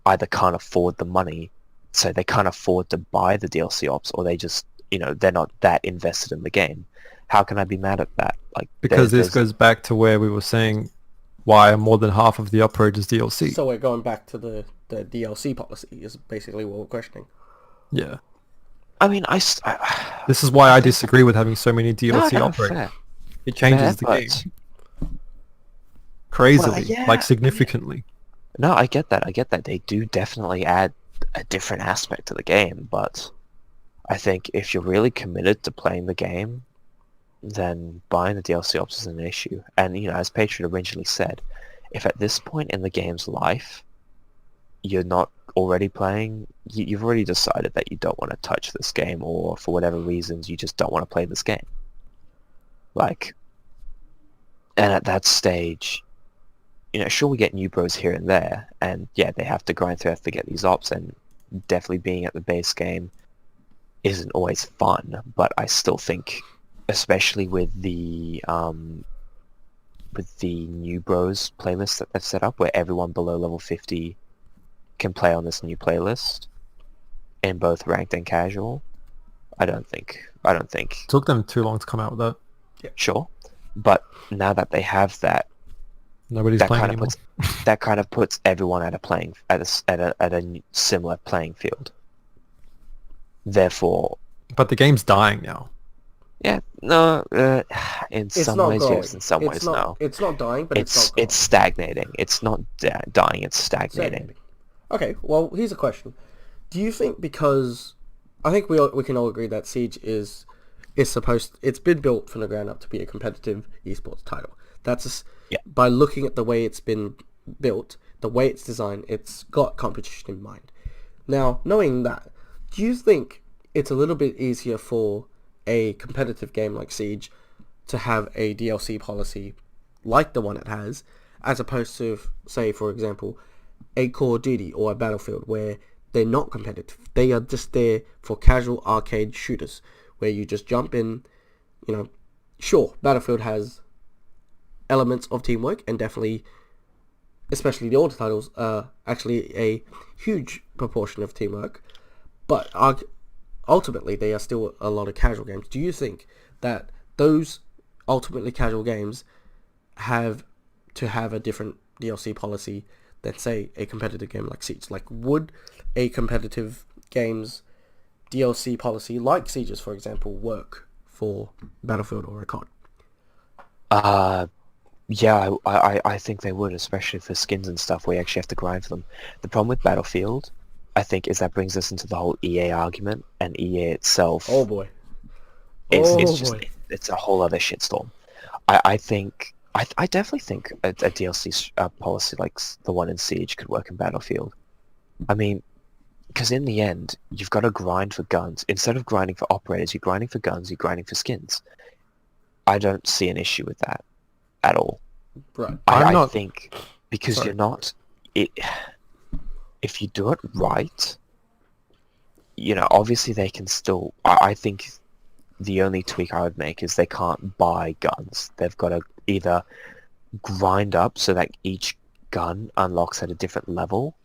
either can't afford the money, so they can't afford to buy the DLC ops, or they just, they're not that invested in the game. How can I be mad at that? Because this goes back to where we were saying why are more than half of the operators DLC. So we're going back to the DLC policy is basically what we're questioning. Yeah. I mean, this is why I disagree with having so many DLC No, operators. fair. It changes the Fair, game crazily, Well, yeah, significantly. No, I get that. They do definitely add a different aspect to the game, but I think if you're really committed to playing the game, then buying the DLC ops is an issue. And, as Patreon originally said, if at this point in the game's life, you're not already playing, you've already decided that you don't want to touch this game, or for whatever reasons, you just don't want to play this game. And at that stage, sure, we get new bros here and there, and yeah, they have to grind through to get these ops, and definitely being at the base game isn't always fun, but I still think, especially with the new bros playlist that they've set up, where everyone below level 50 can play on this new playlist in both ranked and casual, I don't think It took them too long to come out with that. Yeah. Sure, but now that they have that, Nobody's playing anymore. That kind of puts everyone at a similar playing field. Therefore, But the game's dying now. Yeah, no, in It's some not ways yes, growing. in some ways no. It's not dying, but it's not It's growing. stagnating. It's not dying, it's stagnating. Stagnating. Okay, well, here's a question. Do you think because I think we can all agree that Siege is supposed it's been built from the ground up to be a competitive esports title. Yeah. By looking at the way it's been built, the way it's designed, it's got competition in mind. Now, knowing that, do you think it's a little bit easier for a competitive game like Siege to have a DLC policy like the one it has, as opposed to, say, for example, a Call of Duty or a Battlefield where they're not competitive. They are just there for casual arcade shooters where you just jump in, you know, sure, Battlefield has elements of teamwork and definitely, especially the older titles, actually a huge proportion of teamwork, but ultimately they are still a lot of casual games. Do you think that those ultimately casual games have to have a different DLC policy than, say, a competitive game like Siege? Like, would a competitive game's DLC policy, like Siege's, for example, work for Battlefield or a COD? Uh, yeah, I think they would, especially for skins and stuff where you actually have to grind for them. The problem with Battlefield, I think, is that brings us into the whole EA argument, and EA itself Oh boy. is Oh just boy. it's a whole other shitstorm. I think I definitely think a DLC policy like the one in Siege could work in Battlefield. I mean, because in the end, you've got to grind for guns. Instead of grinding for operators, you're grinding for guns, you're grinding for skins. I don't see an issue with that at all. Right. I'm I not. think because Sorry. you're not... It, if you do it right, obviously they can still... I think the only tweak I would make is they can't buy guns. They've got to either grind up so that each gun unlocks at a different level.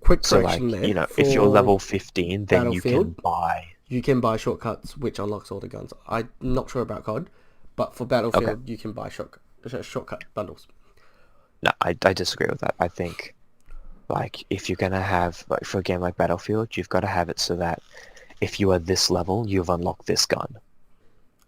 Quick So correction like, there. if you're For level 15, then you can Battlefield, buy... you can buy shortcuts, which unlocks all the guns. I'm not sure about COD, but for Okay. Battlefield, you can buy shortcut bundles. No, I disagree with that. I think, like, if you're going to have, like, for a game like Battlefield, you've got to have it so that if you are this level, you've unlocked this gun.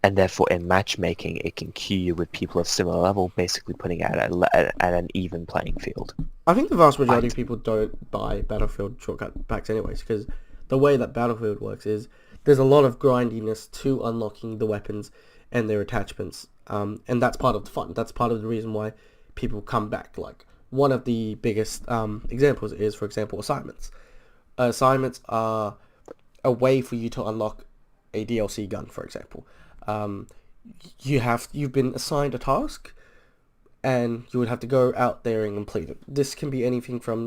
And therefore, in matchmaking, it can queue you with people of similar level, basically putting it at an even playing field. I think the vast majority I, of people don't buy Battlefield shortcut packs anyways, because the way that Battlefield works is there's a lot of grindiness to unlocking the weapons and their attachments, and that's part of the fun. That's part of the reason why people come back. Like, one of the biggest examples is, for example, assignments. Assignments are a way for you to unlock a DLC gun, for example. Um, you've been assigned a task, and you would have to go out there and complete it. This can be anything from,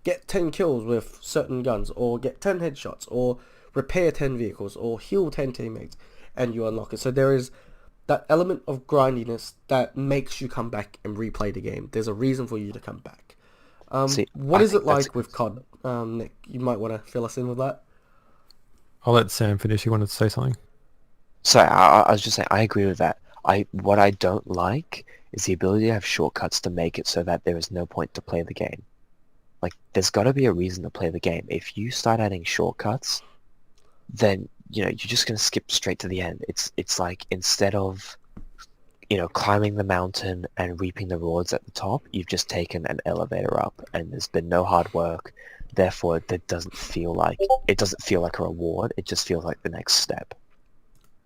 get 10 kills with certain guns, or get 10 headshots, or repair 10 vehicles, or heal 10 teammates, and you unlock it. So there is that element of grindiness that makes you come back and replay the game. There's a reason for you to come back. see, What I is it think that's... like with COD? Nick, you might want to fill us in with that. I'll let Sam finish. He wanted to say something. Sorry, I was just saying, I agree with that. What I don't like is the ability to have shortcuts to make it so that there is no point to play the game. Like, there's got to be a reason to play the game. If you start adding shortcuts, then, you're just going to skip straight to the end. It's like, instead of, climbing the mountain and reaping the rewards at the top, you've just taken an elevator up, and there's been no hard work. Therefore, it doesn't feel like a reward. It just feels like the next step.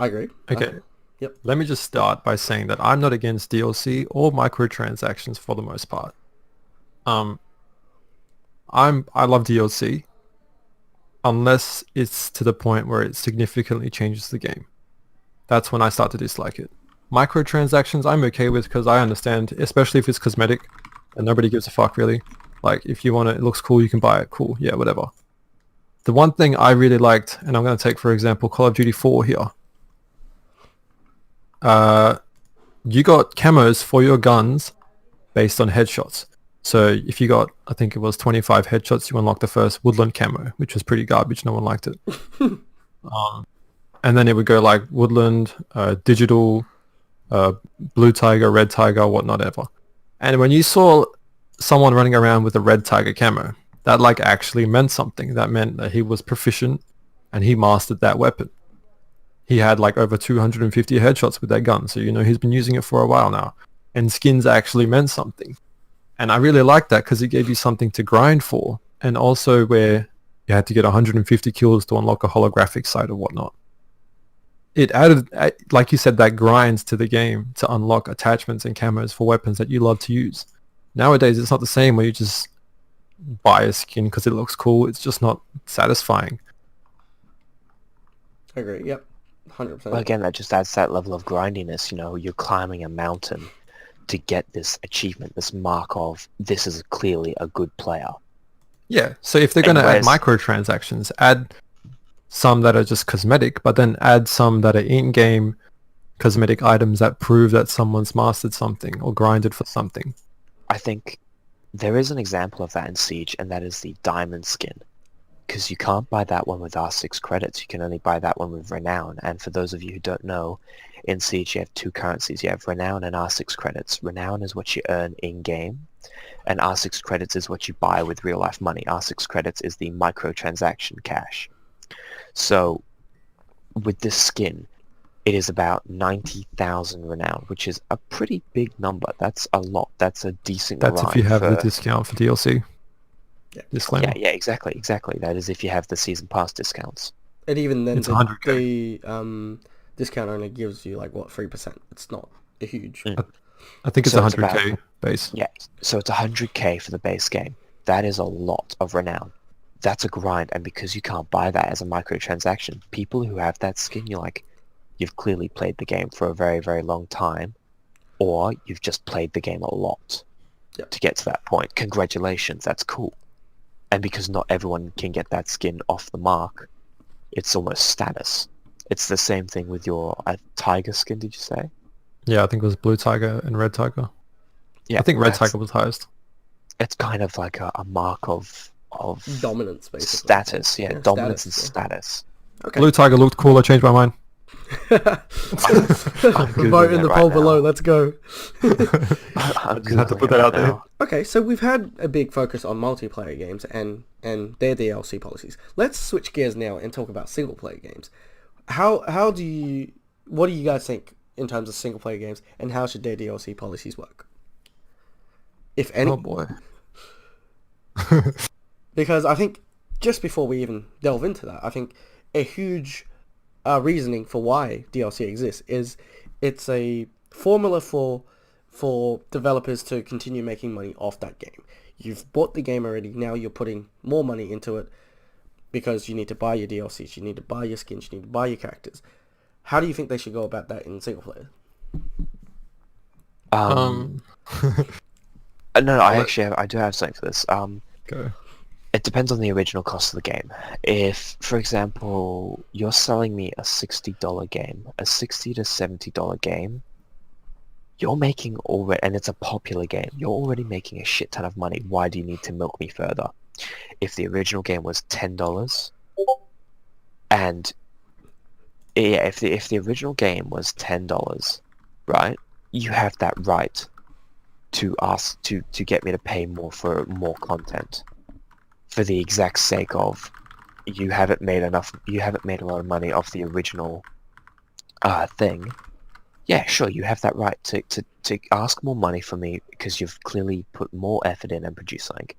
I agree. Okay. Yep. Let me just start by saying that I'm not against DLC or microtransactions for the most part. I love DLC unless it's to the point where it significantly changes the game. That's when I start to dislike it. Microtransactions I'm okay with because I understand, especially if it's cosmetic and nobody gives a fuck really. Like, if you want it looks cool, you can buy it. Cool, yeah, whatever. The one thing I really liked, and I'm going to take for example Call of Duty 4 here. You got camos for your guns based on headshots. So if you got, I think it was 25 headshots, you unlocked the first woodland camo, which was pretty garbage. No one liked it. And then it would go like woodland, digital, blue tiger, red tiger, whatnot ever. And when you saw someone running around with a red tiger camo, that like actually meant something. That meant that he was proficient and he mastered that weapon. he had like over 250 headshots with that gun. So, you know, he's been using it for a while now. And skins actually meant something. And I really liked that because it gave you something to grind for. And also where you had to get 150 kills to unlock a holographic sight or whatnot. It added, like you said, that grinds to the game to unlock attachments and camos for weapons that you love to use. Nowadays, it's not the same where you just buy a skin because it looks cool. It's just not satisfying. I agree. Yep. 100%. Well, again, that just adds that level of grindiness. You know, you're climbing a mountain to get this achievement, this mark of this is clearly a good player. Yeah, so if they're going to add microtransactions, add some that are just cosmetic, but then add some that are in-game cosmetic items that prove that someone's mastered something or grinded for something. I think there is an example of that in Siege, and that is the diamond skin. Because you can't buy that one with R6 credits, you can only buy that one with Renown. And for those of you who don't know, in Siege you have two currencies. You have Renown and R6 credits. Renown is what you earn in-game, and R6 credits is what you buy with real-life money. R6 credits is the microtransaction cash. So, with this skin, it is about 90,000 Renown, which is a pretty big number. That's a lot. That's a decent That's if you have the discount for DLC. Yeah. Disclaimer. Yeah, exactly. That is if you have the season pass discounts. And even then, It's 100K. the discount only gives you like what 3%. It's not a huge. I think it's So 100K base. Yeah, so it's 100k for the base game. That is a lot of Renown. That's a grind, and because you can't buy that as a microtransaction, people who have that skin, you're like, you've clearly played the game for a very, very long time, or you've just played the game a lot to get to that point. Congratulations, that's cool. And because not everyone can get that skin off the mark, it's almost status. It's the same thing with your tiger skin, did you say? Yeah, I think it was Blue Tiger and Red Tiger. Yeah, I think Red Tiger was highest. It's kind of like a mark of dominance, basically. Status, yeah, dominance status, and status. Okay. Blue Tiger looked cool, I changed my mind. Vote in the poll below, let's go. I just had to put that out there. Okay, so we've had a big focus on multiplayer games and their DLC policies. Let's switch gears now and talk about single player games. What do you guys think in terms of single player games, and how should their DLC policies work? If any. Oh boy. Because I think just before we even delve into that, I think a huge reasoning for why DLC exists is it's a formula for developers to continue making money off that game. You've bought the game already, now you're putting more money into it because you need to buy your DLCs, you need to buy your skins, you need to buy your characters. How do you think they should go about that in single player? No, I do have something for this. Go. It depends on the original cost of the game. If, for example, you're selling me a $60 game, a $60 to $70 game, you're making already, and it's a popular game, you're already making a shit ton of money. Why do you need to milk me further? If the original game was $10, and yeah, if the original game was $10, right, you have that right to ask to get me to pay more for more content, for the exact sake of you haven't made a lot of money off the original thing. Yeah, sure, you have that right to ask more money from me because you've clearly put more effort in and produced something.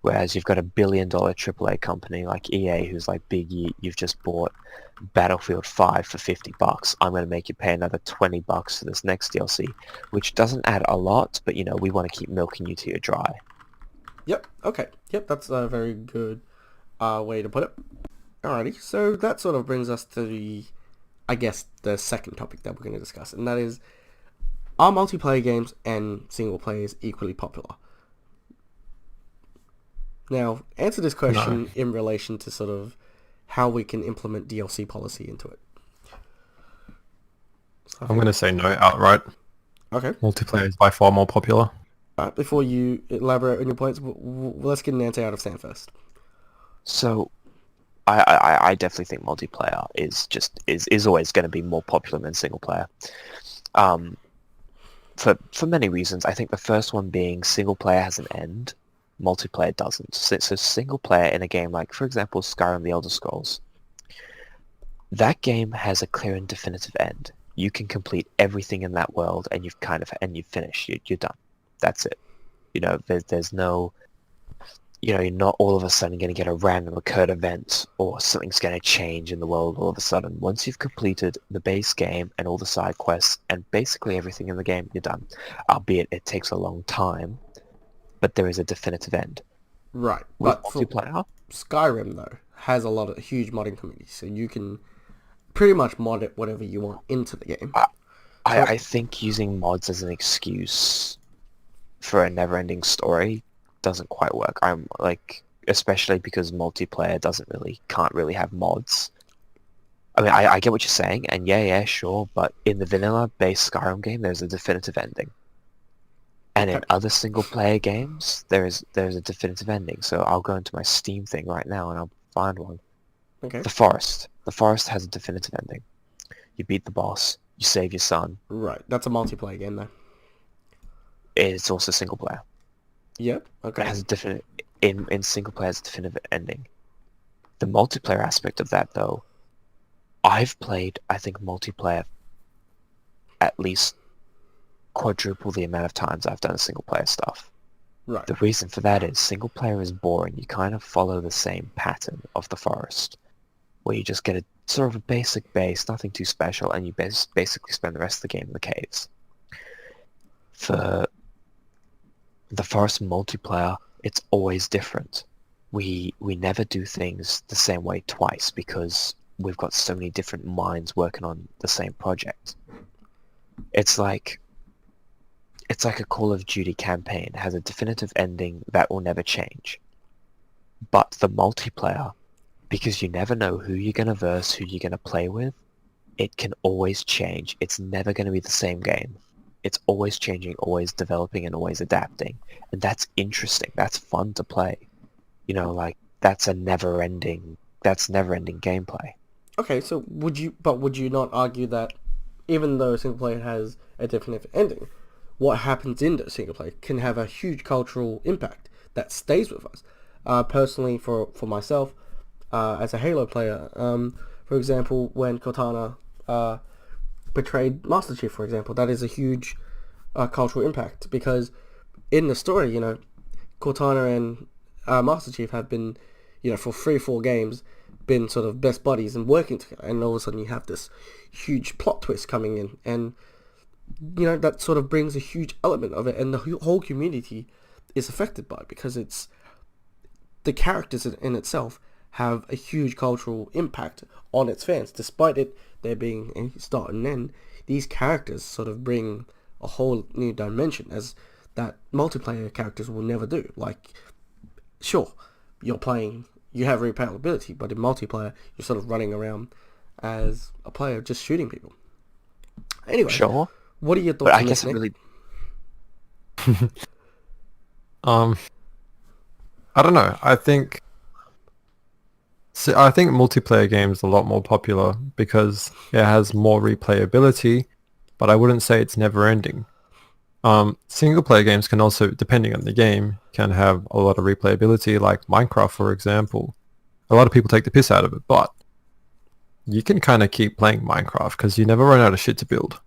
Whereas you've got a $1 billion AAA company like EA who's like, big, you've just bought Battlefield 5 for $50. I'm going to make you pay another $20 for this next DLC, which doesn't add a lot, but you know, we want to keep milking you till you're dry. Yep, okay. Yep, that's a very good way to put it. Alrighty, so that sort of brings us to the second topic that we're going to discuss, and that is, are multiplayer games and single players equally popular? Now, answer this question in relation to sort of how we can implement DLC policy into it. So I'm going to say no outright. Okay. Multiplayer is by far more popular. Before you elaborate on your points, let's get an answer out of Sam first. So, I definitely think multiplayer is always going to be more popular than single player. For many reasons. I think the first one being single player has an end, multiplayer doesn't. So single player in a game like, for example, Skyrim: The Elder Scrolls, that game has a clear and definitive end. You can complete everything in that world, and you've finished. You're done. That's it. There's no, you're not all of a sudden going to get a random occurred event or something's going to change in the world all of a sudden. Once you've completed the base game and all the side quests and basically everything in the game, you're done. Albeit it takes a long time, but there is a definitive end. Right, With but for multiplayer, Skyrim though has a huge modding community, so you can pretty much mod it whatever you want into the game. I think using mods as an excuse for a never-ending story doesn't quite work. I'm like, especially because multiplayer can't really have mods. I mean, I get what you're saying, and yeah, sure, but in the vanilla-based Skyrim game, there's a definitive ending. And in Okay. other single-player games, there's a definitive ending. So I'll go into my Steam thing right now, and I'll find one. Okay. The Forest. The Forest has a definitive ending. You beat the boss, you save your son. Right, that's a multiplayer game though. It's also single-player. Yep. It Okay. has a definite... In single-player, it's a definitive ending. The multiplayer aspect of that, though, I've played, I think, multiplayer at least quadruple the amount of times I've done single-player stuff. Right. The reason for that is single-player is boring. You kind of follow the same pattern of the Forest, where you just get a sort of a basic base, nothing too special, and you basically spend the rest of the game in the caves. For the Forest multiplayer, it's always different. We never do things the same way twice because we've got so many different minds working on the same project. It's like a Call of Duty campaign. It has a definitive ending that will never change. But the multiplayer, because you never know who you're going to verse, who you're going to play with, it can always change. It's never going to be the same game. It's always changing, always developing, and always adapting. And that's interesting. That's fun to play. That's never-ending gameplay. Okay, so would you not argue that even though single player has a definitive ending, what happens in the single player can have a huge cultural impact that stays with us? Personally, for myself, as a Halo player, for example, when Cortana betrayed Master Chief, for example, that is a huge cultural impact because in the story, Cortana and Master Chief have been, for 3-4 games, been sort of best buddies and working together, and all of a sudden you have this huge plot twist coming in, and that sort of brings a huge element of it, and the whole community is affected by it because it's the characters in itself have a huge cultural impact on its fans, despite it there being a start and end. These characters sort of bring a whole new dimension as that multiplayer characters will never do. Like, sure, you have replayability, but in multiplayer, you're sort of running around as a player just shooting people. Anyway, Sure. what are your thoughts But I on guess this, it Nick? really... I don't know. I think multiplayer games are a lot more popular because it has more replayability, but I wouldn't say it's never ending. Single player games can also, depending on the game, can have a lot of replayability, like Minecraft, for example. A lot of people take the piss out of it, but you can kind of keep playing Minecraft because you never run out of shit to build.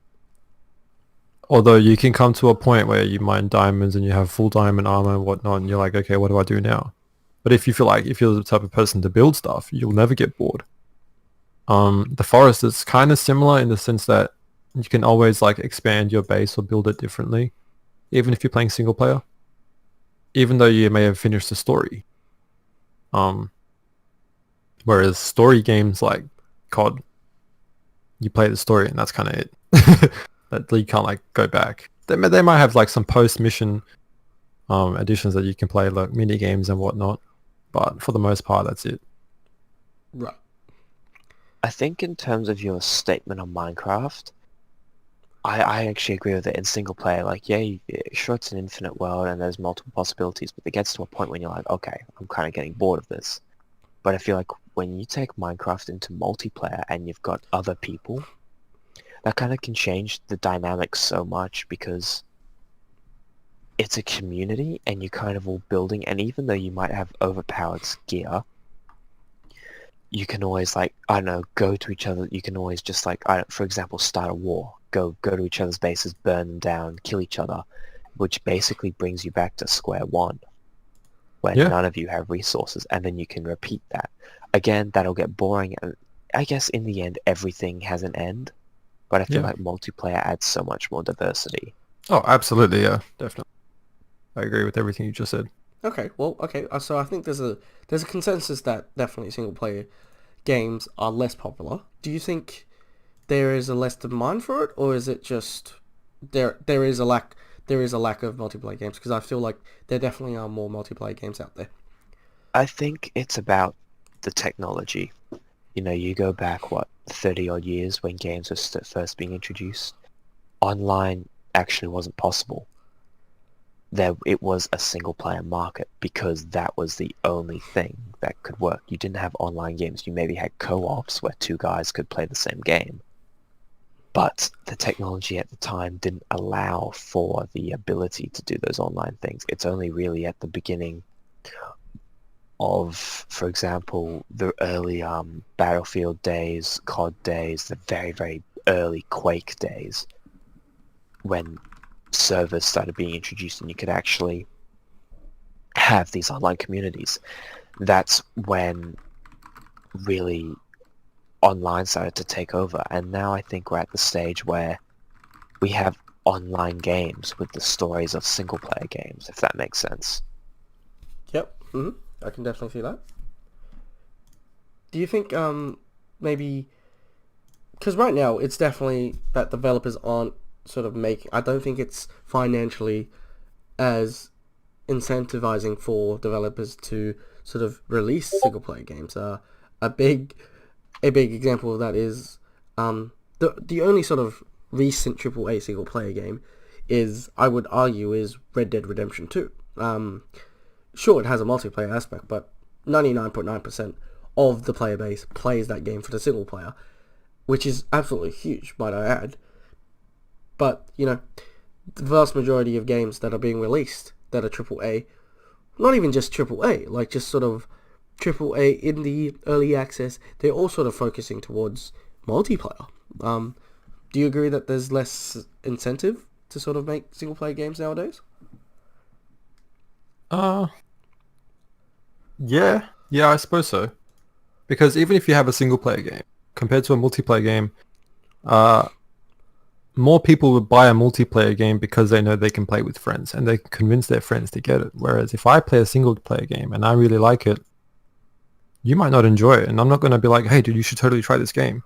Although you can come to a point where you mine diamonds and you have full diamond armor and whatnot, and you're like, okay, what do I do now? But if you're the type of person to build stuff, you'll never get bored. The Forest is kind of similar in the sense that you can always expand your base or build it differently, even if you're playing single player. Even though you may have finished the story. Whereas story games like COD, you play the story and that's kind of it. That you can't go back. They might have some post-mission additions that you can play, like mini games and whatnot, but for the most part, that's it. Right. I think in terms of your statement on Minecraft, I actually agree with it in single player. Sure, it's an infinite world and there's multiple possibilities, but it gets to a point when you're like, okay, I'm kind of getting bored of this. But I feel like when you take Minecraft into multiplayer and you've got other people, that kind of can change the dynamics so much because it's a community and you're kind of all building, and even though you might have overpowered gear, you can always, like, I don't know, go to each other. You can always just, like, for example, start a war. Go to each other's bases, burn them down, kill each other, which basically brings you back to square one, where Yeah. none of you have resources, and then you can repeat that. Again, that'll get boring, and I guess in the end, everything has an end, but I feel Yeah. like multiplayer adds so much more diversity. Oh, absolutely, yeah, definitely. I agree with everything you just said. Okay, well, okay. So I think there's a consensus that definitely single player games are less popular. Do you think there is a less demand for it, or is it just there is a lack of multiplayer games? Because I feel like there definitely are more multiplayer games out there. I think it's about the technology. You know, you go back, 30 odd years when games were first being introduced. Online actually wasn't possible. It was a single player market because that was the only thing that could work. You didn't have online games. You maybe had co-ops where two guys could play the same game. But the technology at the time didn't allow for the ability to do those online things. It's only really at the beginning of, for example, the early Battlefield days, COD days, the very, very early Quake days, when servers started being introduced and you could actually have these online communities. That's when really online started to take over, and now I think we're at the stage where we have online games with the stories of single player games, if that makes sense. Yep. I can definitely see that. Do you think maybe because right now it's definitely that developers aren't sort of making. I don't think it's financially as incentivizing for developers to sort of release single player games. A big example of that is the only sort of recent AAA single player game is, I would argue, is Red Dead Redemption 2. Sure, it has a multiplayer aspect, but 99.9% of the player base plays that game for the single player, which is absolutely huge, might I add. But, you know, the vast majority of games that are being released that are AAA, not even just AAA, like just sort of AAA in the early access, they're all sort of focusing towards multiplayer. Do you agree that there's less incentive to sort of make single player games nowadays? Yeah, I suppose so. Because even if you have a single player game compared to a multiplayer game, more people would buy a multiplayer game because they know they can play with friends and they can convince their friends to get it. Whereas if I play a single player game and I really like it, you might not enjoy it, and I'm not going to be like, hey, dude, you should totally try this game.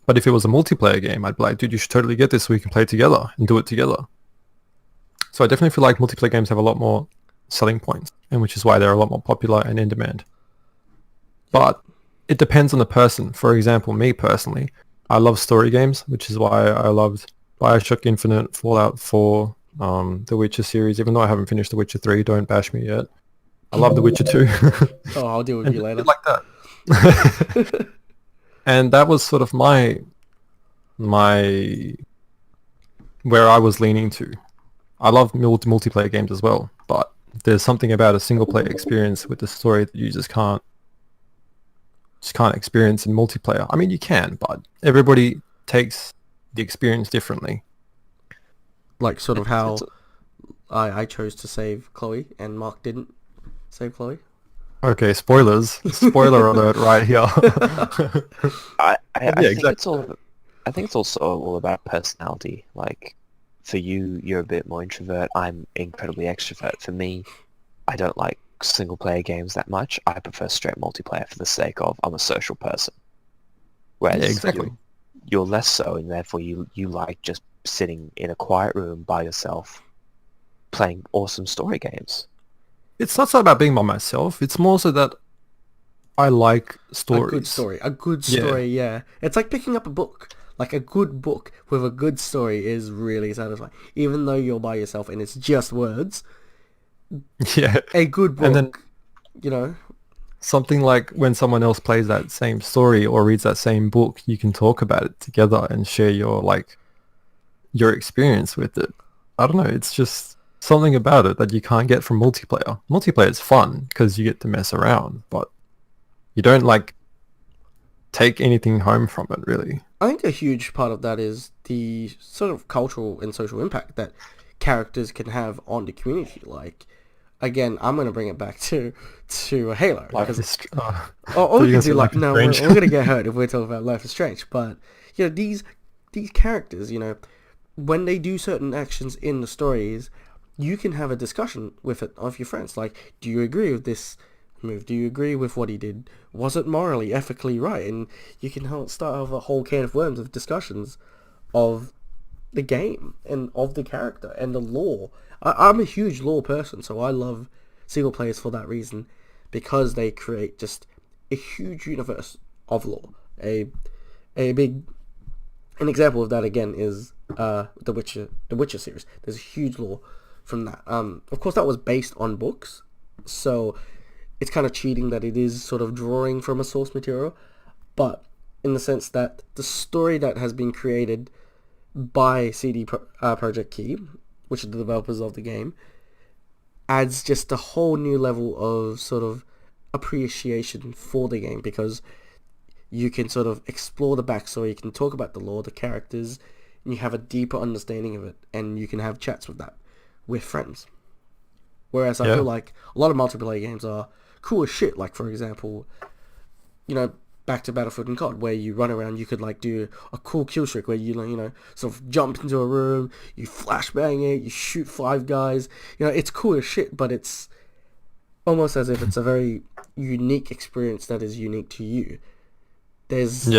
But if it was a multiplayer game, I'd be like, dude, you should totally get this so we can play together and do it together. So I definitely feel like multiplayer games have a lot more selling points, and which is why they're a lot more popular and in demand. But it depends on the person. For example, me personally, I love story games, which is why I loved Bioshock Infinite, Fallout 4, The Witcher series. Even though I haven't finished The Witcher 3, don't bash me yet. I love The Witcher 2. Oh, I'll deal with you later. Like that. And that was sort of my where I was leaning to. I love multiplayer games as well, but there's something about a single player experience with the story that you just can't experience in multiplayer. I mean, you can, but everybody takes the experience differently. Like sort of how I chose to save Chloe and Mark didn't save Chloe. Okay, spoilers. Spoiler alert right here. I think exactly. I think it's also all about personality. Like, for you, you're a bit more introvert. I'm incredibly extrovert. For me, I don't like single player games that much. I prefer straight multiplayer for the sake of I'm a social person. Whereas exactly. you're less so, and therefore you like just sitting in a quiet room by yourself playing awesome story games. It's not so about being by myself. It's more so that I like stories. A good story, yeah. It's like picking up a book. Like a good book with a good story is really satisfying. Even though you're by yourself and it's just words. Yeah. A good book, and then, you know. Something like when someone else plays that same story or reads that same book, you can talk about it together and share your experience with it. I don't know. It's just something about it that you can't get from multiplayer. Multiplayer is fun because you get to mess around, but you don't take anything home from it, really. I think a huge part of that is the sort of cultural and social impact that characters can have on the community. Like, again, I'm going to bring it back to Halo. Life Because, is or we you could gonna do say like, Life is no, we're Strange? going to get hurt if we're talking about Life is Strange. But, you know, these characters, you know, when they do certain actions in the stories, you can have a discussion with it of your friends. Like, do you agree with this move? Do you agree with what he did? Was it morally, ethically right? And you can start off a whole can of worms of discussions of the game and of the character and the lore. I'm a huge lore person, so I love single players for that reason, because they create just a huge universe of lore. An example of that again is the Witcher series. There's a huge lore from that. Of course, that was based on books, so it's kind of cheating that it is sort of drawing from a source material, but in the sense that the story that has been created by CD Projekt Key, which are the developers of the game, adds just a whole new level of sort of appreciation for the game, because you can sort of explore the backstory, you can talk about the lore, the characters, and you have a deeper understanding of it, and you can have chats with that with friends. Whereas I feel like a lot of multiplayer games are cool as shit. Like, for example, you know, back to Battlefield and COD, where you run around, you could like do a cool kill streak where you know, sort of jump into a room, you flashbang it, you shoot 5 guys. You know, it's cool as shit, but it's almost as if it's a very unique experience that is unique to you. There's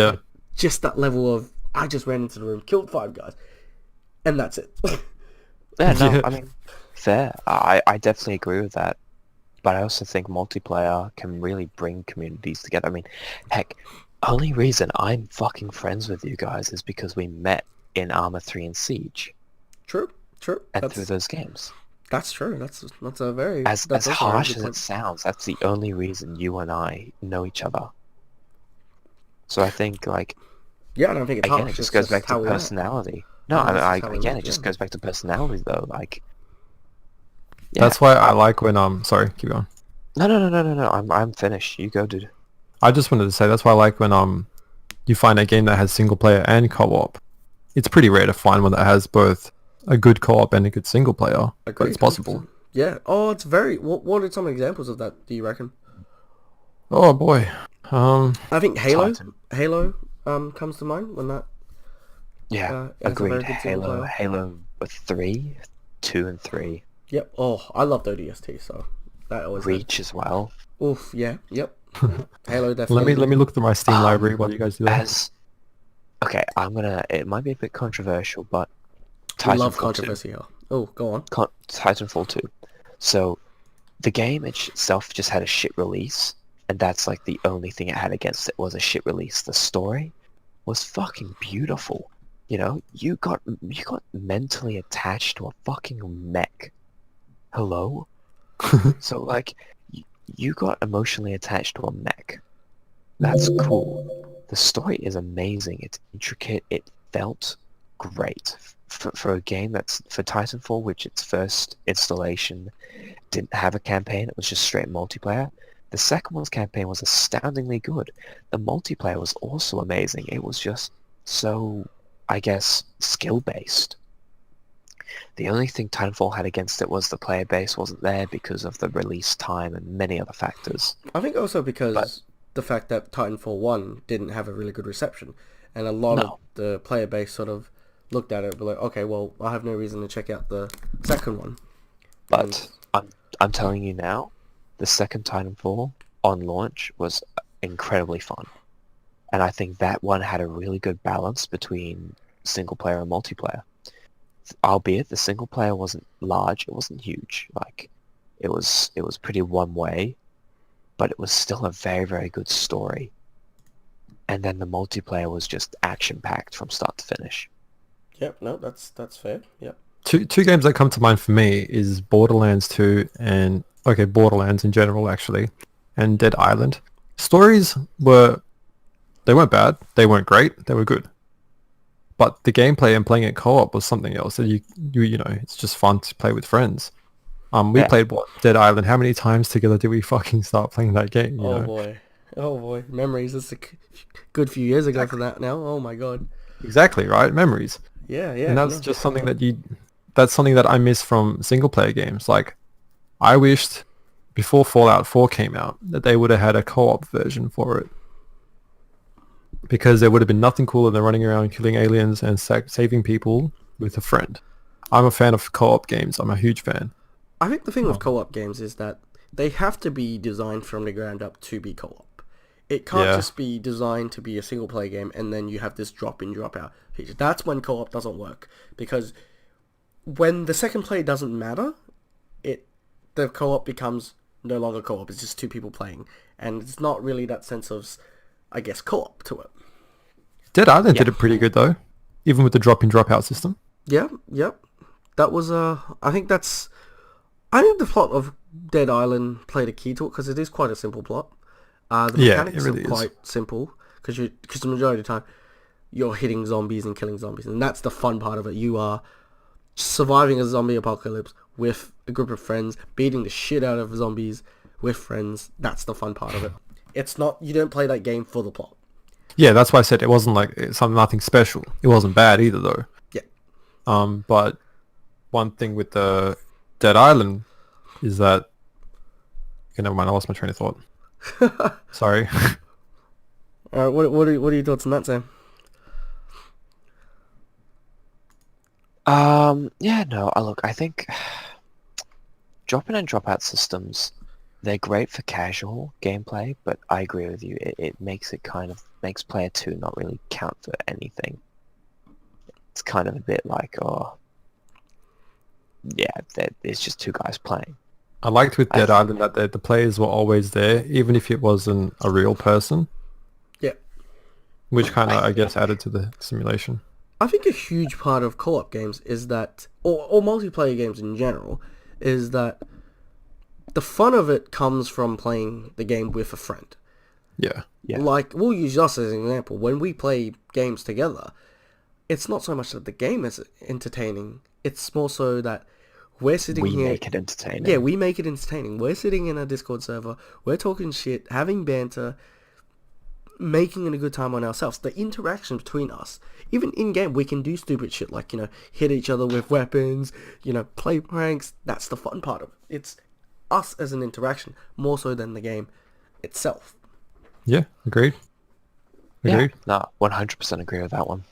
just that level of, I just ran into the room, killed 5 guys, and that's it. Yeah, no, I mean, fair. I definitely agree with that. But I also think multiplayer can really bring communities together. I mean, heck, only reason I'm fucking friends with you guys is because we met in Arma 3 and Siege. True. And through those games. That's true. That's a very... As harsh as it sounds, that's the only reason you and I know each other. So I think, like... Yeah, I don't think it's again, harsh. it just goes back to personality. No, again, it just goes back to personality, though. Like... Yeah. That's why I like when sorry, keep going. No. I'm finished. You go, dude. I just wanted to say that's why I like when you find a game that has single player and co-op. It's pretty rare to find one that has both a good co-op and a good single player. But it's possible. Yeah. Oh, it's very... What are some examples of that, do you reckon? Oh boy. I think Halo comes to mind when that... Yeah, agreed. Halo 3, 2 and 3. Yep. Oh, I loved ODST, so that always... Reach as well. Oof, yeah, yep. Halo definitely... Let me look through my Steam library while you guys do that. Okay, it might be a bit controversial, but... I love controversy here. Oh, go on. Titanfall 2. So, the game itself just had a shit release, and that's like the only thing it had against it was a shit release. The story was fucking beautiful. You know, you got mentally attached to a fucking mech. Hello? So, like, you got emotionally attached to a mech. That's cool. The story is amazing. It's intricate. It felt great. For a game that's... For Titanfall, which its first installation didn't have a campaign, it was just straight multiplayer. The second one's campaign was astoundingly good. The multiplayer was also amazing. It was just so, I guess, skill-based. The only thing Titanfall had against it was the player base wasn't there because of the release time and many other factors. I think also because the fact that Titanfall 1 didn't have a really good reception, and a lot of the player base sort of looked at it and were like, okay, well, I have no reason to check out the second one. But I'm telling you now, the second Titanfall on launch was incredibly fun. And I think that one had a really good balance between single player and multiplayer. Albeit the single player wasn't large, it wasn't huge. Like, it was pretty one way, but it was still a very, very good story. And then the multiplayer was just action packed from start to finish. Yep, no, that's fair. Yep. Two games that come to mind for me is Borderlands 2 and Borderlands in general actually, and Dead Island. Stories weren't bad, they weren't great, they were good. But the gameplay and playing it co-op was something else. So you know, it's just fun to play with friends. We played Dead Island. How many times together did we fucking start playing that game? You know? Boy. Oh boy, memories. It's a good few years ago for Exactly. that now. Oh my god. Exactly, right? Memories. Yeah, And yeah. that's No. just something that's something that I miss from single player games. Like, I wished before Fallout 4 came out that they would have had a co-op version for it. Because there would have been nothing cooler than running around killing aliens and saving people with a friend. I'm a fan of co-op games. I'm a huge fan. I think the thing with Um, co-op games is that they have to be designed from the ground up to be co-op. It can't yeah. just be designed to be a single player game and then you have this drop in drop out feature. That's when co-op doesn't work, because when the second player doesn't matter, it the co-op becomes no longer co-op. It's just two people playing, and it's not really that sense of, I guess, co-op to it. Dead Island Yeah. did it pretty good though, even with the drop in drop out system. Yeah, yep. That was I think that's. I think the plot of Dead Island played a key to it because it is quite a simple plot. The Yeah, it mechanics are really is. quite simple because the majority of the time you're hitting zombies and killing zombies, and that's the fun part of it. You are surviving a zombie apocalypse with a group of friends, beating the shit out of zombies with friends. That's the fun part of it. It's not, you don't play that game for the plot. Yeah, that's why I said it wasn't like nothing special. It wasn't bad either though. Yeah. But one thing with the Dead Island is that, okay, never mind. I lost my train of thought. Sorry. All right, what are your thoughts on that, Sam? Yeah, no, look, I think drop in and drop out systems, they're great for casual gameplay, but I agree with you. It makes makes player 2 not really count for anything. It's kind of a bit like, oh, yeah, there's just two guys playing. I liked with I Dead th- Island that the players were always there, even if it wasn't a real person, Yeah. which kind I of, I guess, added to the simulation. I think a huge part of co-op games is that, or multiplayer games in general, is that the fun of it comes from playing the game with a friend. Yeah. Yeah. Like, we'll use us as an example. When we play games together, it's not so much that the game is entertaining, it's more so that we're sitting We here... make it entertaining. Yeah, we make it entertaining. We're sitting in a Discord server, we're talking shit, having banter, making it a good time on ourselves. The interaction between us, even in-game, we can do stupid shit like, hit each other with weapons, play pranks. That's the fun part of it. It's us as an interaction, more so than the game itself. Yeah, agreed. Yeah, Agreed. no, 100% agree with that one.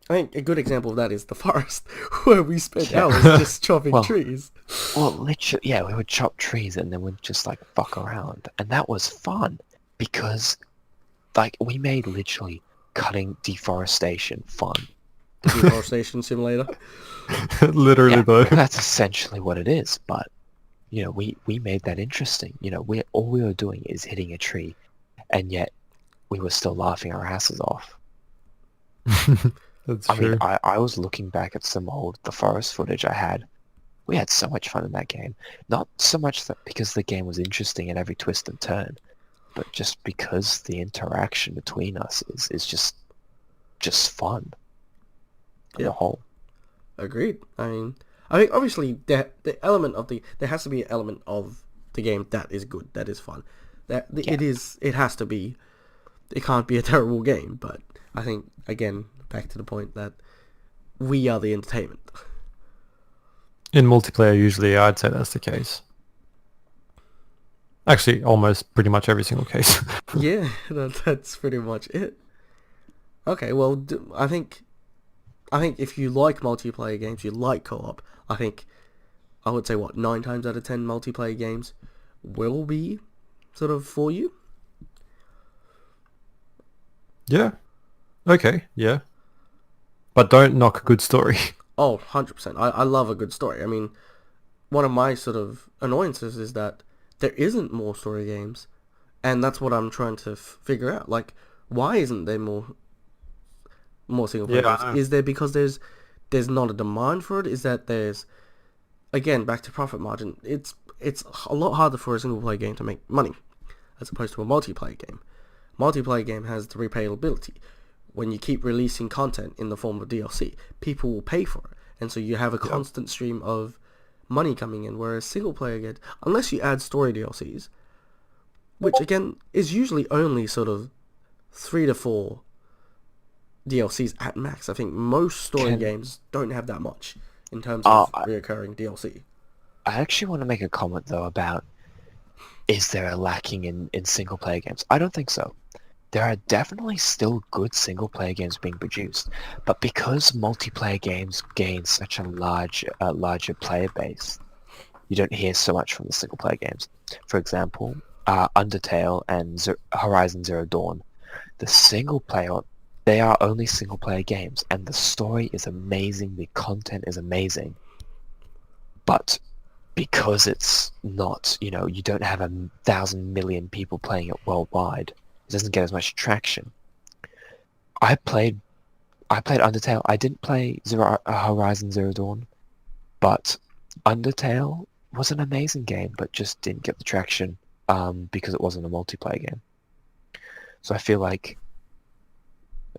I think a good example of that is the forest, where we spent Yeah. hours just chopping Well, trees. Well, literally, yeah, we would chop trees and then we'd just like fuck around, and that was fun because, like, we made literally cutting deforestation fun. Deforestation simulator. Literally Yeah, though. that's essentially what it is. But we made that interesting. All we were doing is hitting a tree, and yet we were still laughing our asses off. That's I true. mean, I was looking back at some old The Forest footage I had. We had so much fun in that game. Not so much that because the game was interesting at every twist and turn, but just because the interaction between us is just fun on Yeah. the whole. Agreed. I mean, I think obviously the element of there has to be an element of the game that is good, that is fun. It has to be. It can't be a terrible game, but I think again back to the point that we are the entertainment. In multiplayer, usually I'd say that's the case. Actually, almost pretty much every single case. Yeah, that's pretty much it. Okay, well, I think if you like multiplayer games, you like co-op, I would say 9 times out of 10 multiplayer games will be sort of for you. Yeah. Okay. Yeah. But don't knock a good story. Oh, 100%. I love a good story. I mean, one of my sort of annoyances is that there isn't more story games, and that's what I'm trying to figure out. Like, why isn't there more single player Yeah, I games? know. Is there because there's not a demand for it? Is that there's, again, back to profit margin? It's a lot harder for a single player game to make money as opposed to a multiplayer game. Multiplayer game has the replayability. When you keep releasing content in the form of DLC, people will pay for it, and so you have a constant stream of money coming in. Whereas single player games, unless you add story DLCs, which again is usually only sort of 3 to 4 DLCs at max. I think most story games don't have that much in terms of reoccurring DLC. I actually want to make a comment though about, is there a lacking in single player games? I don't think so. There are definitely still good single player games being produced, but because multiplayer games gain such a larger player base, you don't hear so much from the single player games. For example, Undertale and Horizon Zero Dawn, the single player, they are only single player games, and the story is amazing, the content is amazing, but because it's not, you don't have 1,000 million people playing it worldwide, it doesn't get as much traction. I played Undertale. I didn't play Horizon Zero Dawn, but Undertale was an amazing game, but just didn't get the traction because it wasn't a multiplayer game. So I feel like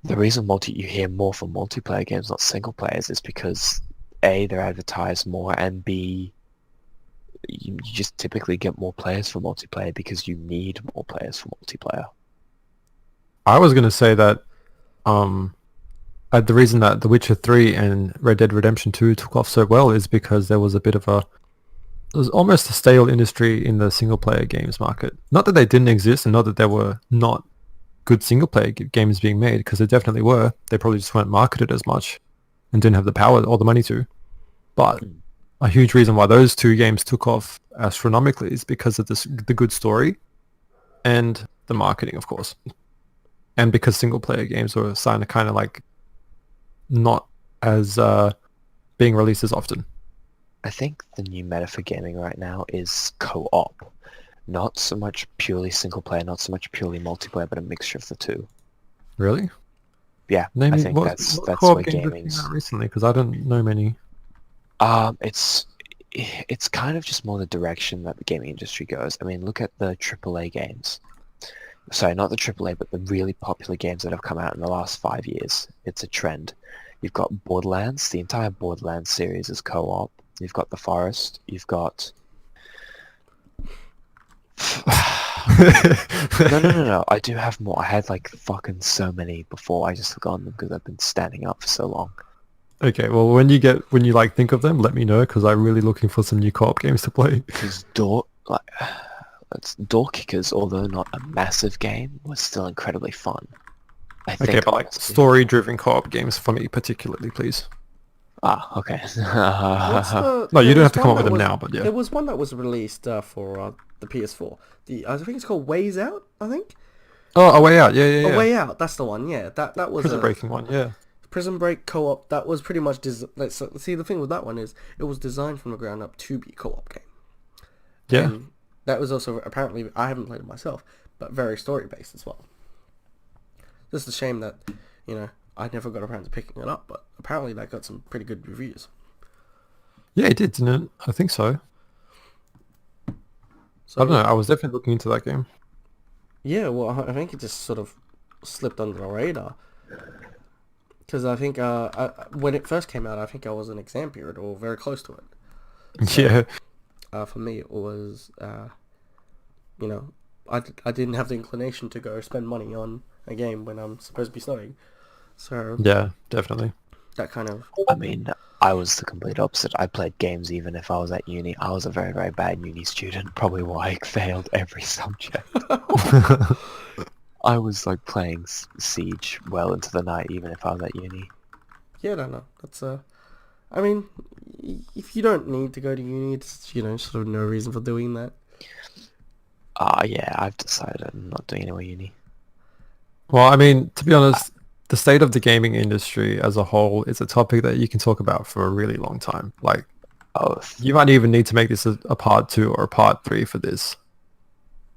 the reason you hear more from multiplayer games, not single players, is because A, they're advertised more, and B, you just typically get more players for multiplayer because you need more players for multiplayer. I was going to say that the reason that The Witcher 3 and Red Dead Redemption 2 took off so well is because there was almost a stale industry in the single player games market. Not that they didn't exist, and not that there were not good single player games being made, because there definitely were. They probably just weren't marketed as much and didn't have the power or the money to. But a huge reason why those two games took off astronomically is because of the good story and the marketing, of course. And because single player games were starting to kind of like not as being released as often. I think the new meta for gaming right now is co-op. Not so much purely single player, not so much purely multiplayer, but a mixture of the two. Really? Yeah, I think that's co-op where games gaming's... have come out recently, because I don't know many. It's kind of just more the direction that the gaming industry goes. I mean, look at the AAA games. Sorry, not the AAA, but the really popular games that have come out in the last 5 years. It's a trend. You've got Borderlands. The entire Borderlands series is co-op. You've got The Forest. You've got... No. I do have more. I had like fucking so many before. I just forgot them because I've been standing up for so long. Okay, well, when you like think of them, let me know, because I'm really looking for some new co-op games to play. Because Door Kickers, although not a massive game, was still incredibly fun. I think. Okay, but like story-driven co-op games for me particularly, please. Ah, okay. No, you don't have to come up with them now, but yeah. There was one that was released for the PS4. I think it's called Ways Out, I think. Oh, A Way Out, yeah. A Way Out, that's the one, yeah. That was Prison Breaking one, yeah. Prison Break co-op, that was pretty much... See, the thing with that one is, it was designed from the ground up to be a co-op game. Yeah. And that was also, apparently, I haven't played it myself, but very story-based as well. Just a shame that, I never got around to picking it up, but apparently that got some pretty good reviews. Yeah, it did, didn't it? I think so. I don't know, I was definitely looking into that game. Yeah, well, I think it just sort of slipped under the radar. Because I think when it first came out, I think I was in exam period or very close to it. So, yeah. For me, it was, I didn't have the inclination to go spend money on a game when I'm supposed to be studying. So yeah, definitely. That kind of... I mean, I was the complete opposite. I played games even if I was at uni. I was a very, very bad uni student, probably why I failed every subject. I was like playing Siege well into the night even if I was at uni. Yeah, no. That's I mean, if you don't need to go to uni, it's, sort of no reason for doing that. Yeah, I've decided I'm not doing any more uni. Well, I mean, to be honest, the state of the gaming industry as a whole is a topic that you can talk about for a really long time. Like, you might even need to make this a part 2 or a part 3 for this,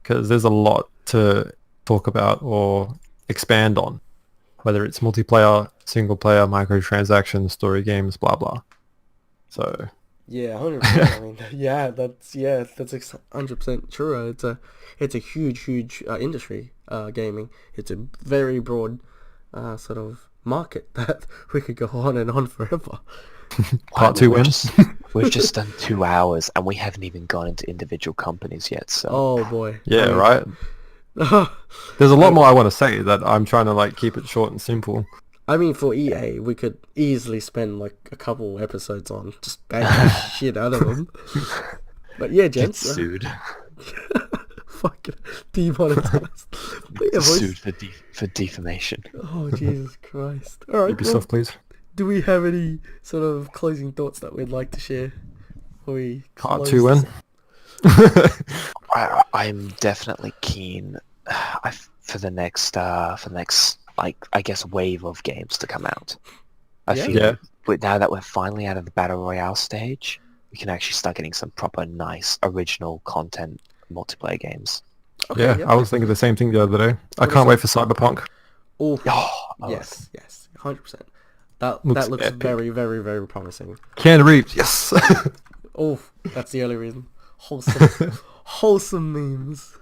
because there's a lot to talk about or expand on, whether it's multiplayer, single player, microtransactions, story games, blah blah. So yeah, 100%. I mean, that's 100% true. It's a huge industry, gaming. It's a very broad sort of market that we could go on and on forever. Part 2 win. We've just done 2 hours and we haven't even gone into individual companies yet. So Oh boy. Yeah, right. There's a lot more I want to say that I'm trying to like keep it short and simple. I mean, for EA, we could easily spend like a couple episodes on just banging the shit out of them. But yeah, get gents. sued. Fucking demonetized. But yeah, boys. Sued for defamation. Oh, Jesus Christ. Alright, Keep yourself, please. do we have any sort of closing thoughts that we'd like to share before we Part close 2 win. I'm definitely keen for the next like I guess wave of games to come out. I Yeah. feel Yeah. but now that we're finally out of the battle royale stage, we can actually start getting some proper nice original content multiplayer games. Okay, Yeah, yeah. I was thinking the same thing the other day. I What is can't it? wait for Cyberpunk. Oh, Oh, yes, 100%. That Looks looks epic. very, very, very promising. Keanu Reeves, yes. Oh, that's the only reason. Wholesome memes.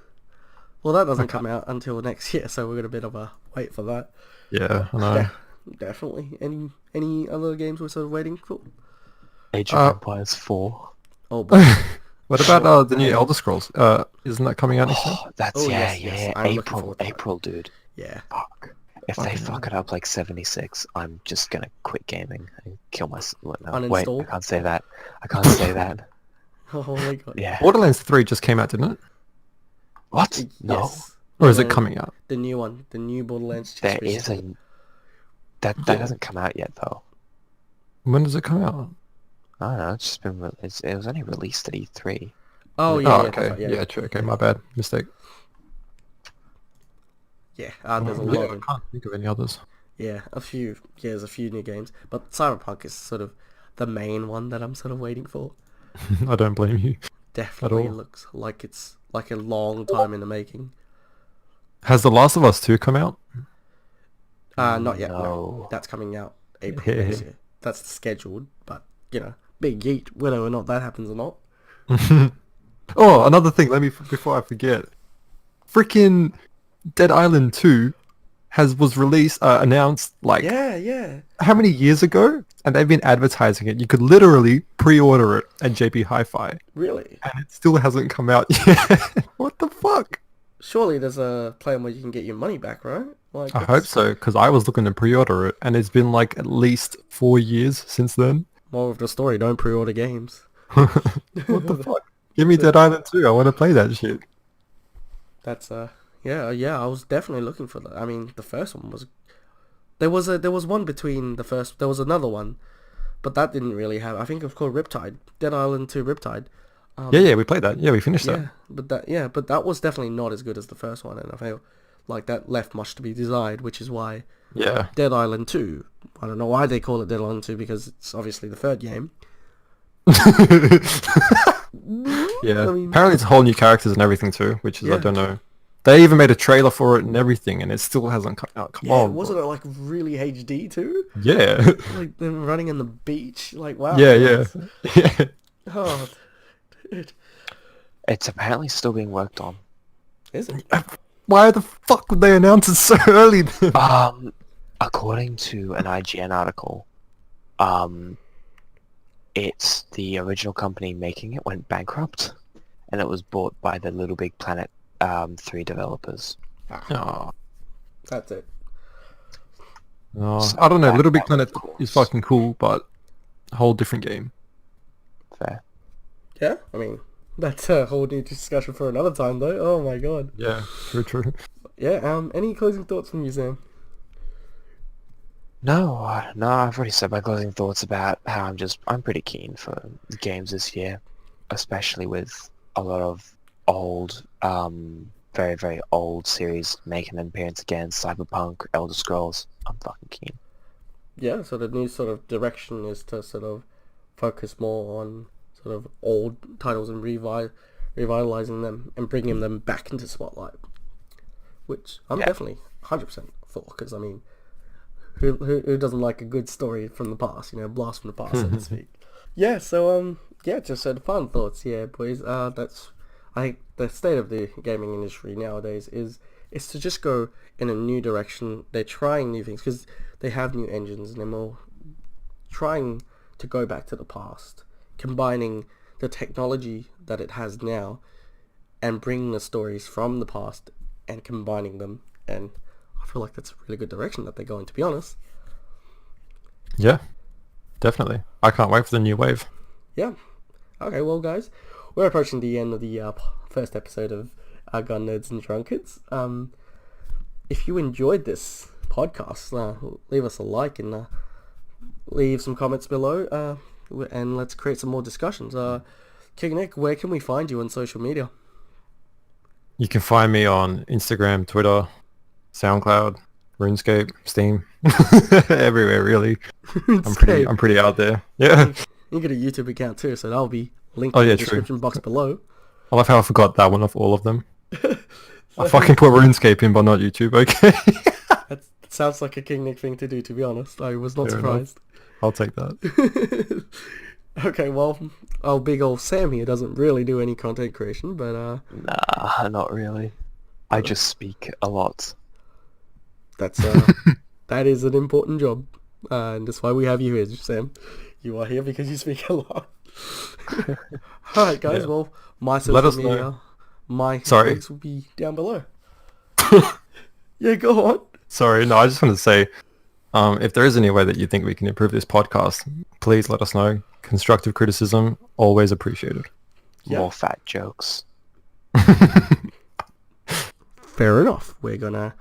Well, that doesn't come out until next year, so we're gonna bit of a wait for that. Yeah, I know. Yeah, definitely. Any other games we're sort of waiting for? Age of Empires 4. Oh boy. What about the new Elder Scrolls? Isn't that coming out next year? Oh, that's Oh, yeah, yes, yes. yeah. I'm looking forward to that. April, dude. Yeah. Fuck. If they fuck it up like 76, I'm just gonna quit gaming and kill myself. No, wait, Uninstall? I can't say that. I can't say that. Oh my god. Yeah. Borderlands 3 just came out, didn't it? What? No. Yes. Or is it No, coming out? The new one. The new Borderlands. just There recently. isn't. That hasn't come out yet though. When does it come out? I don't know. It's just been. It was only released at E3. Oh yeah. Oh, yeah, okay. that's right, Yeah, true. Okay, my bad. Mistake. Yeah. There's a Yeah, lot I of can't think of any others. Yeah, there's a few new games, but Cyberpunk is sort of the main one that I'm sort of waiting for. I don't blame you. Definitely all. looks like it's like a long time in the making. Has The Last of Us 2 come out? Not yet. No. No. That's coming out April next year. That's scheduled, but big yeet whether or not that happens or not. Oh, another thing. Before I forget. Freaking Dead Island 2 was released, announced like Yeah. how many years ago? And they've been advertising it. You could literally pre-order it at JP Hi-Fi, Really? and it still hasn't come out yet. What the fuck? Surely there's a plan where you can get your money back, right? Like I hope so, because I was looking to pre-order it, and it's been like at least 4 years since then. More of the story: don't pre-order games. What the fuck? Give me Dead Island 2. I want to play that shit. That's yeah. I was definitely looking for that. I mean, the first one was there was one between the first. There was another one, but that didn't really have. I think it was called Riptide. Dead Island 2 Riptide. Yeah, we played that. Yeah, we finished Yeah, but that was definitely not as good as the first one, and I feel like that left much to be desired, which is why that. Yeah. Dead Island 2. I don't know why they call it Dead Island 2 because it's obviously the third game. Yeah. I mean- Apparently it's whole new characters and everything too, which is, I Yeah. don't know. They even made a trailer for it and everything, and it still hasn't come out. Come Yeah, on. wasn't it like really HD too? Yeah. Like them running on the beach, like wow. Yeah. Yeah. Oh, dude, It's apparently still being worked on. is it? Why the fuck would they announce it so early then? According to an IGN article, it's the original company making it went bankrupt, and it was bought by the Little Big Planet 3 developers. Oh. That's it. No, So I don't know. that- Little Big that Planet was cool. is fucking cool, but a whole different game. Fair. Yeah, I mean that's a whole new discussion for another time, though. Oh my god. Yeah, true. Yeah. Any closing thoughts from you, Sam? No, I've already said my closing thoughts about how I'm pretty keen for games this year, especially with a lot of old, very, very old series making an appearance again, Cyberpunk, Elder Scrolls. I'm fucking keen. Yeah. So the new sort of direction is to sort of focus more on sort of old titles and revitalizing them and bringing them back into spotlight. Which I'm Yeah. definitely 100% for, because I mean, who doesn't like a good story from the past? Blast from the past, so to speak. Yeah. So just said fun thoughts. Yeah, boys. That's I think the state of the gaming industry nowadays is to just go in a new direction. They're trying new things because they have new engines and they're more trying to go back to the past, combining the technology that it has now and bringing the stories from the past and combining them. And I feel like that's a really good direction that they're going, to be honest. Yeah, definitely. I can't wait for the new wave. Yeah. Okay, well, guys, we're approaching the end of the first episode of Gun Nerds and Drunkards. If you enjoyed this podcast, leave us a like and leave some comments below, and let's create some more discussions. KINGNIK, where can we find you on social media? You can find me on Instagram, Twitter, SoundCloud, RuneScape, Steam, everywhere really. I'm pretty out there. Yeah. You get a YouTube account too, so that'll be linked Oh, in yeah, the description box below. I love how I forgot that one of all of them. I fucking put RuneScape in, but not YouTube. Okay. That sounds like a KINGNIK thing to do, to be honest. I was not Fair surprised. I'll take that. Okay, well, big old Sam here doesn't really do any content creation, but Nah, not really. I just speak a lot. that's that is an important job, and that's why we have you here, Sam. You are here because you speak a lot. Alright, guys, Yeah. well, my Let social us media, know. my Sorry. links will be down below. Yeah, go on. Sorry, no, I just wanted to say, if there is any way that you think we can improve this podcast, please let us know. Constructive criticism, always appreciated. Yeah. More fat jokes. Fair enough. We're gonna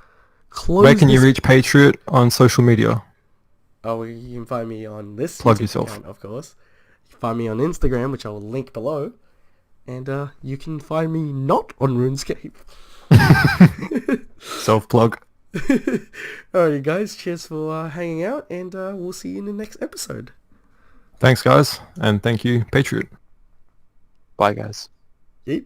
close. Where can you this- reach Patriot on social media? Oh, you can find me on this Plug YouTube yourself. account, of course. You can find me on Instagram, which I will link below. And you can find me not on RuneScape. Self-plug. Alrighty, guys. Cheers for hanging out, and we'll see you in the next episode. Thanks, guys, and thank you, Patriot. Bye, guys. Yeet.